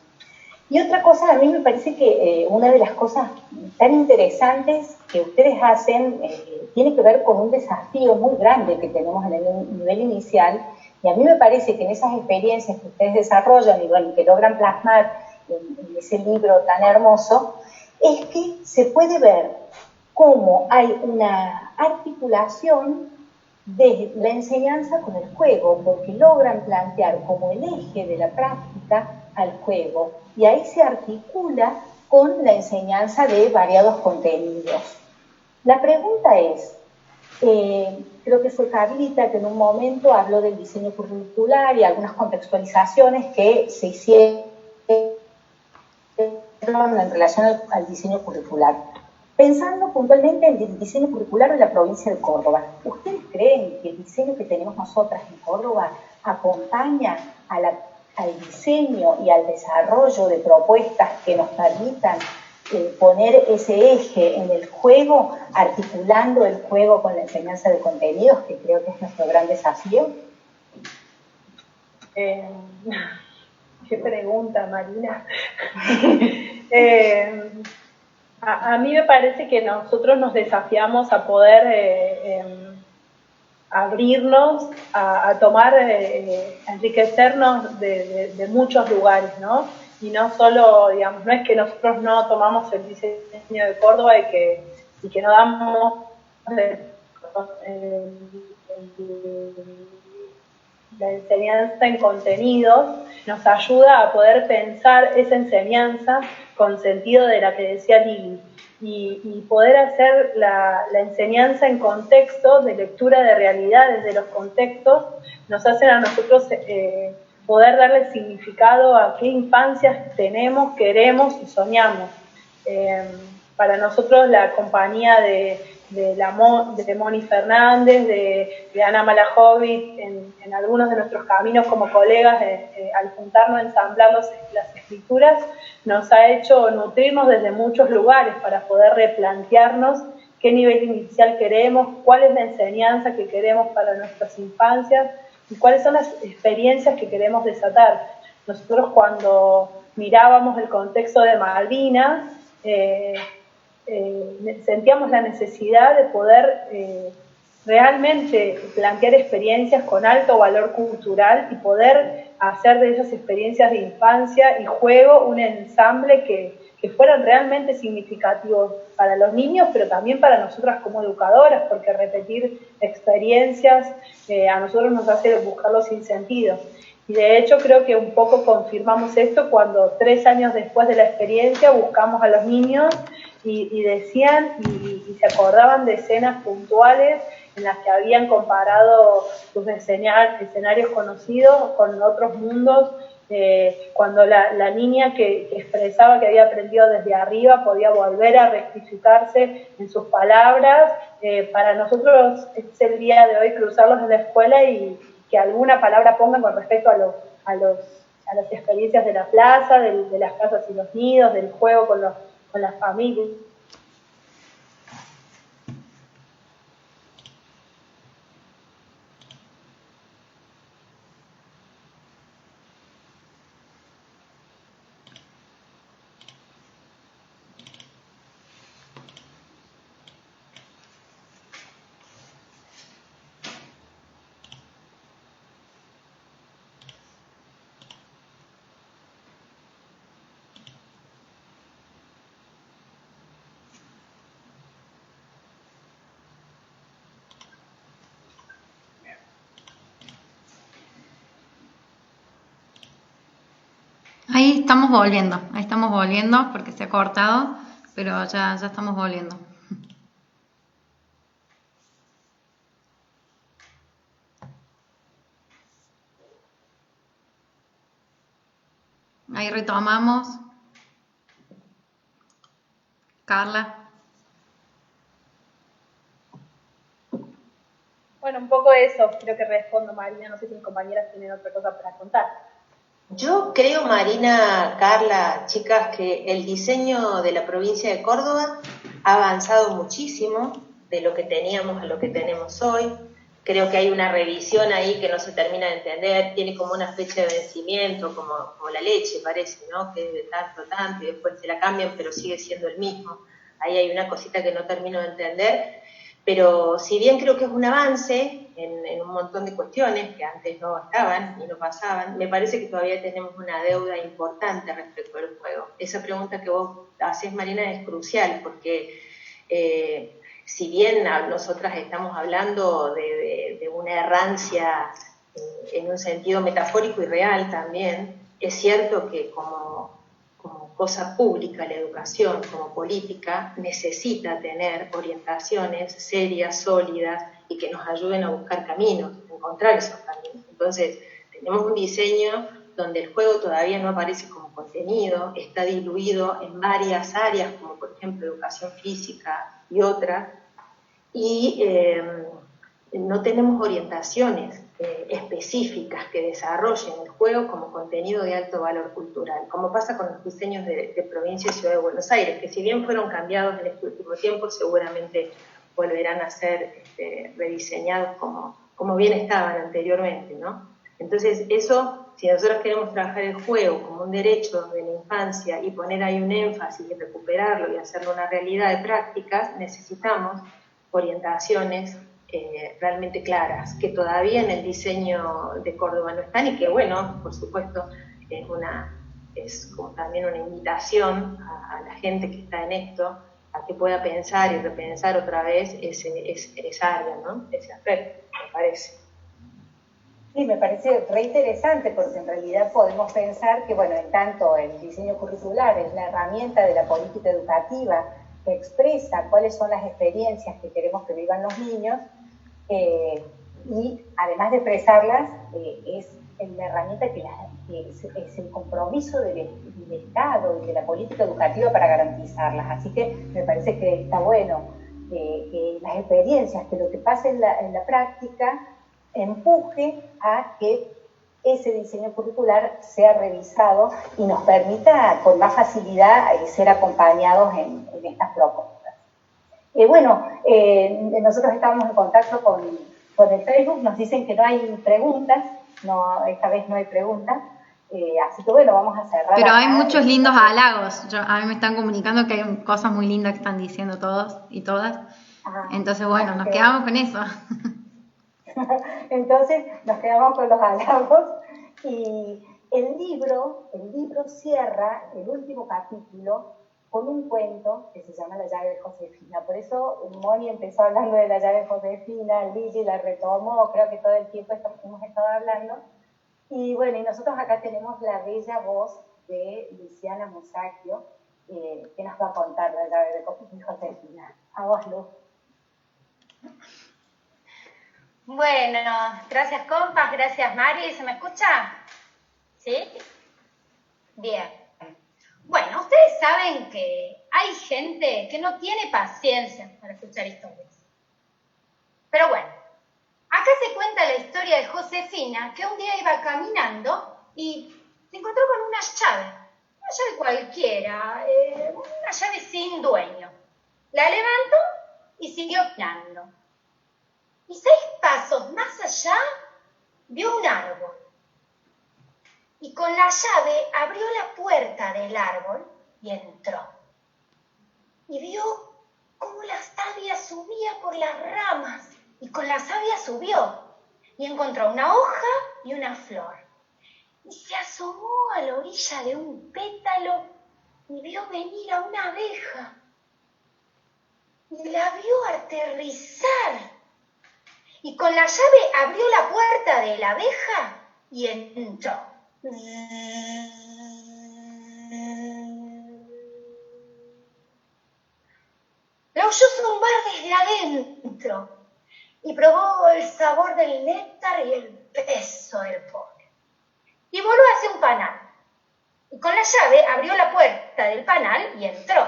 S8: Y otra cosa, a mí me parece que una de las cosas tan interesantes que ustedes hacen tiene que ver con un desafío muy grande que tenemos en el nivel inicial, y a mí me parece que en esas experiencias que ustedes desarrollan y bueno, que logran plasmar en ese libro tan hermoso, es que se puede ver cómo hay una articulación de la enseñanza con el juego, porque logran plantear como el eje de la práctica al juego, y ahí se articula con la enseñanza de variados contenidos. La pregunta es, creo que fue Carlita que en un momento habló del diseño curricular y algunas contextualizaciones que se hicieron en relación al diseño curricular. Pensando puntualmente en el diseño curricular de la provincia de Córdoba, ¿ustedes creen que el diseño que tenemos nosotras en Córdoba acompaña al diseño y al desarrollo de propuestas que nos permitan poner ese eje en el juego, articulando el juego con la enseñanza de contenidos, que creo que es nuestro gran desafío?
S7: Qué pregunta, Marina. A mí me parece que nosotros nos desafiamos a poder abrirnos, a tomar, a enriquecernos de muchos lugares, ¿no? Y no solo, digamos, no es que nosotros no tomamos el diseño de Córdoba y que no damos la enseñanza en contenidos, nos ayuda a poder pensar esa enseñanza con sentido de la que decía Lili, y poder hacer la enseñanza en contexto, de lectura de realidades de los contextos, nos hacen a nosotros poder darle significado a qué infancias tenemos, queremos y soñamos. Para nosotros la compañía de Moni Fernández, de Ana Malajovic, en algunos de nuestros caminos como colegas, al juntarnos a ensamblar las escrituras, nos ha hecho nutrirnos desde muchos lugares para poder replantearnos qué nivel inicial queremos, cuál es la enseñanza que queremos para nuestras infancias y cuáles son las experiencias que queremos desatar. Nosotros cuando mirábamos el contexto de Malvinas, sentíamos la necesidad de poder realmente plantear experiencias con alto valor cultural y poder hacer de esas experiencias de infancia y juego un ensamble que fueran realmente significativos para los niños, pero también para nosotras como educadoras, porque repetir experiencias a nosotros nos hace buscarlo sin sentido. Y de hecho creo que un poco confirmamos esto cuando 3 años después de la experiencia buscamos a los niños y decían y se acordaban de escenas puntuales en las que habían comparado sus escenarios conocidos con otros mundos, cuando la niña que expresaba que había aprendido desde arriba podía volver a rectificarse en sus palabras. Para nosotros es el día de hoy cruzarlos en la escuela y que alguna palabra pongan con respecto a las experiencias de la plaza, de las casas y los nidos, del juego con las familias.
S2: Ahí estamos volviendo porque se ha cortado, pero ya estamos volviendo. Ahí retomamos. Carla.
S7: Bueno, un poco eso, creo que respondo, Marina, no sé si mis compañeras tienen otra cosa para contar.
S5: Yo creo, Marina, Carla, chicas, que el diseño de la provincia de Córdoba ha avanzado muchísimo de lo que teníamos a lo que tenemos hoy. Creo que hay una revisión ahí que no se termina de entender, tiene como una fecha de vencimiento, como la leche parece, ¿no? Que es de tanto, y después se la cambian, pero sigue siendo el mismo. Ahí hay una cosita que no termino de entender, pero si bien creo que es un avance en un montón de cuestiones que antes no estaban y no pasaban, me parece que todavía tenemos una deuda importante respecto al juego. Esa pregunta que vos haces, Marina, es crucial, porque si bien nosotras estamos hablando de una errancia en un sentido metafórico y real también, es cierto que como cosa pública, la educación como política necesita tener orientaciones serias, sólidas y que nos ayuden a buscar caminos, a encontrar esos caminos. Entonces, tenemos un diseño donde el juego todavía no aparece como contenido, está diluido en varias áreas, como por ejemplo educación física y otras, y no tenemos orientaciones específicas que desarrollen el juego como contenido de alto valor cultural, como pasa con los diseños de provincia y ciudad de Buenos Aires, que si bien fueron cambiados en este último tiempo, seguramente volverán a ser rediseñados como bien estaban anteriormente, ¿no? Entonces eso, si nosotros queremos trabajar el juego como un derecho de la infancia y poner ahí un énfasis y recuperarlo y hacerlo una realidad de prácticas, necesitamos orientaciones realmente claras, que todavía en el diseño de Córdoba no están y que, bueno, por supuesto, es como también una invitación a la gente que está en esto a que pueda pensar y repensar otra vez esa área, ¿no? Ese aspecto, me parece.
S8: Sí, me parece re interesante porque en realidad podemos pensar que, bueno, en tanto el diseño curricular es la herramienta de la política educativa que expresa cuáles son las experiencias que queremos que vivan los niños, y además de expresarlas, es la herramienta que es el compromiso del Estado y de la política educativa para garantizarlas. Así que me parece que está bueno que las experiencias, que lo que pasa en la práctica empuje a que ese diseño curricular sea revisado y nos permita con más facilidad ser acompañados en estas propuestas. Nosotros estamos en contacto con el Facebook, nos dicen que no hay preguntas, no, esta vez no hay preguntas, así que bueno, vamos a cerrar.
S2: Pero hay muchos lindos halagos, a mí me están comunicando que hay cosas muy lindas que están diciendo todos y todas, entonces bueno, nos quedamos con eso.
S8: Entonces nos quedamos con los halagos y el libro cierra el último capítulo con un cuento que se llama La llave de Josefina. Por eso Moni empezó hablando de la llave de Josefina, Lili la retomó, creo que todo el tiempo hemos estado hablando. Y bueno, y nosotros acá tenemos la bella voz de Luciana Musacchio, que nos va a contar la llave de Josefina. A vos, Lu.
S4: Bueno, gracias compas, gracias Mari. ¿Se me escucha? ¿Sí? Bien. Bueno, ustedes saben que hay gente que no tiene paciencia para escuchar historias. Pero bueno, acá se cuenta la historia de Josefina, que un día iba caminando y se encontró con una llave cualquiera, una llave sin dueño. La levantó y siguió caminando. Y 6 pasos más allá vio un árbol. Y con la llave abrió la puerta del árbol y entró. Y vio cómo la savia subía por las ramas. Y con la savia subió. Y encontró una hoja y una flor. Y se asomó a la orilla de un pétalo y vio venir a una abeja. Y la vio aterrizar. Y con la llave abrió la puerta de la abeja y entró. La oyó zumbar desde adentro y probó el sabor del néctar y el peso del polen. Y voló hacia un panal. Y con la llave abrió la puerta del panal y entró.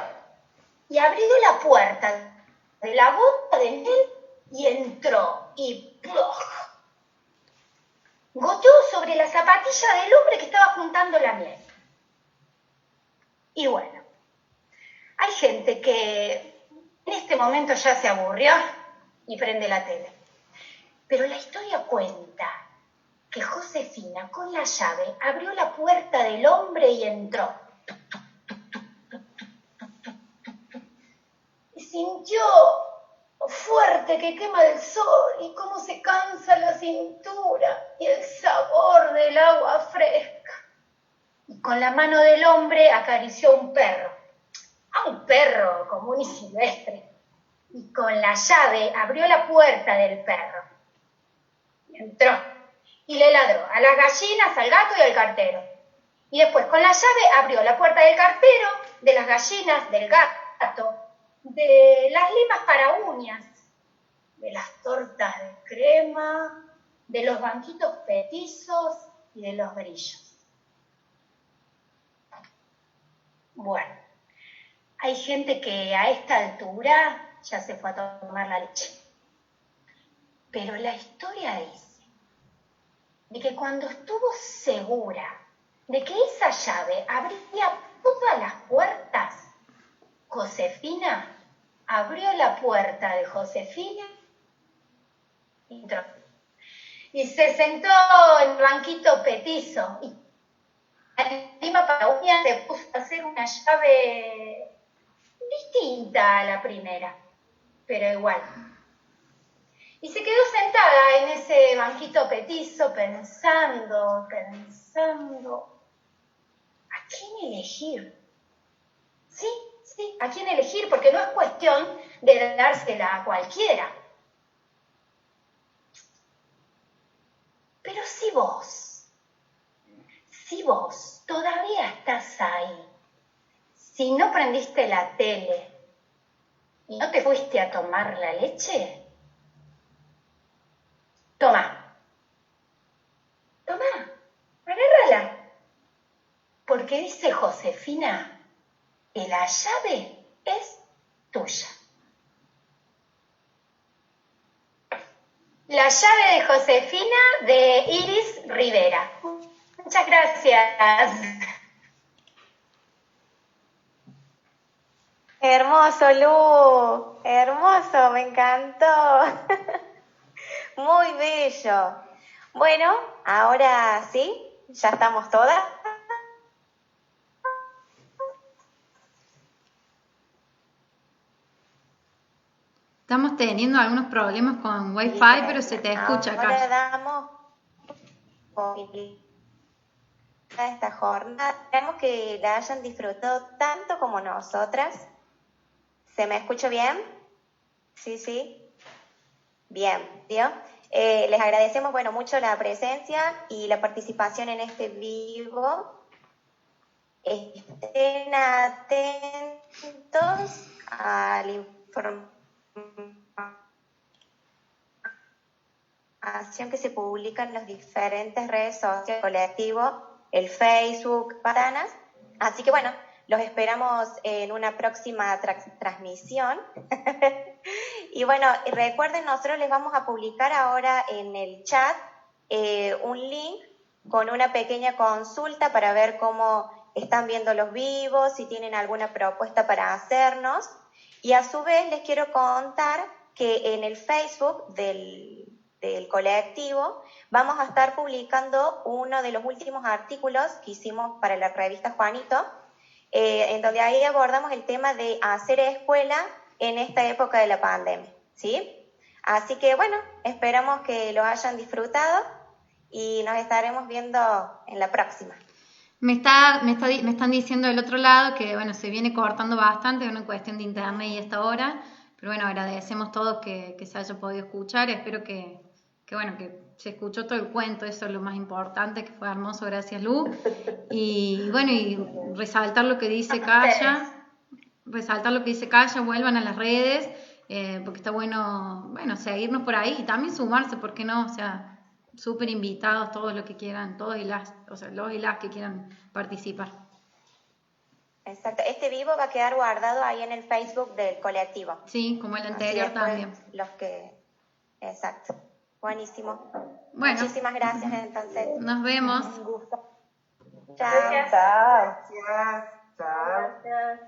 S4: Y abrió la puerta de la gota de miel y entró. Y ¡ploj! Goteó sobre la zapatilla del hombre que estaba juntando la miel. Y bueno, hay gente que en este momento ya se aburrió y prende la tele. Pero la historia cuenta que Josefina con la llave abrió la puerta del hombre y entró. Y sintió fuerte que quema el sol y cómo se cansa la cintura y el sabor del agua fresca. Y con la mano del hombre acarició un perro común y silvestre. Y con la llave abrió la puerta del perro. Y entró y le ladró a las gallinas, al gato y al cartero. Y después con la llave abrió la puerta del cartero, de las gallinas, del gato, de las limas para uñas, de las tortas de crema, de los banquitos petizos y de los grillos. Bueno, hay gente que a esta altura ya se fue a tomar la leche. Pero la historia dice de que cuando estuvo segura de que esa llave abría todas las puertas, Josefina abrió la puerta de Josefina y entró. Y se sentó en el banquito petizo y encima para uñas se puso a hacer una llave distinta a la primera, pero igual. Y se quedó sentada en ese banquito petizo pensando, ¿a quién elegir? Sí, ¿a quién elegir? Porque no es cuestión de dársela a cualquiera. Pero si vos todavía estás ahí, si no prendiste la tele y no te fuiste a tomar la leche, Toma, agárrala. Porque dice Josefina que la llave es tuya. La llave de Josefina de Iris Rivera. Muchas gracias.
S9: Hermoso, Lu, hermoso, me encantó. Muy bello. Bueno, ahora sí, ya estamos todas.
S2: Estamos teniendo algunos problemas con Wi-Fi, pero se te escucha acá.
S9: Ahora damos a esta jornada. Esperamos que la hayan disfrutado tanto como nosotras. ¿Se me escucha bien? Sí. Bien, ¿vio? Les agradecemos, mucho la presencia y la participación en este vivo. Estén atentos a la información que se publica en las diferentes redes sociales colectivo, el Facebook, Patanas. Así que los esperamos en una próxima transmisión. Y recuerden, nosotros les vamos a publicar ahora en el chat un link con una pequeña consulta para ver cómo están viendo los vivos, si tienen alguna propuesta para hacernos. Y a su vez les quiero contar que en el Facebook del colectivo vamos a estar publicando uno de los últimos artículos que hicimos para la revista Juanito, en donde ahí abordamos el tema de hacer escuela en esta época de la pandemia, ¿sí? Así que esperamos que lo hayan disfrutado y nos estaremos viendo en la próxima.
S2: Me están diciendo del otro lado que se viene cortando bastante, es una cuestión de internet y esta hora, pero agradecemos todos que se haya podido escuchar. Espero que se escuchó todo el cuento, eso es lo más importante, que fue hermoso, gracias Lu. Y resaltar lo que dice Calla, vuelvan a las redes, porque está bueno, seguirnos por ahí y también sumarse, ¿por qué no? O sea, súper invitados todos los que quieran, los y las que quieran participar.
S9: Exacto, este vivo va a quedar guardado ahí en el Facebook del colectivo.
S2: Sí, como el anterior también.
S9: Exacto, buenísimo.
S2: Muchísimas
S9: gracias entonces.
S2: Nos vemos.
S9: Un gusto.
S6: Chao.
S1: Gracias. Chao.
S6: Gracias.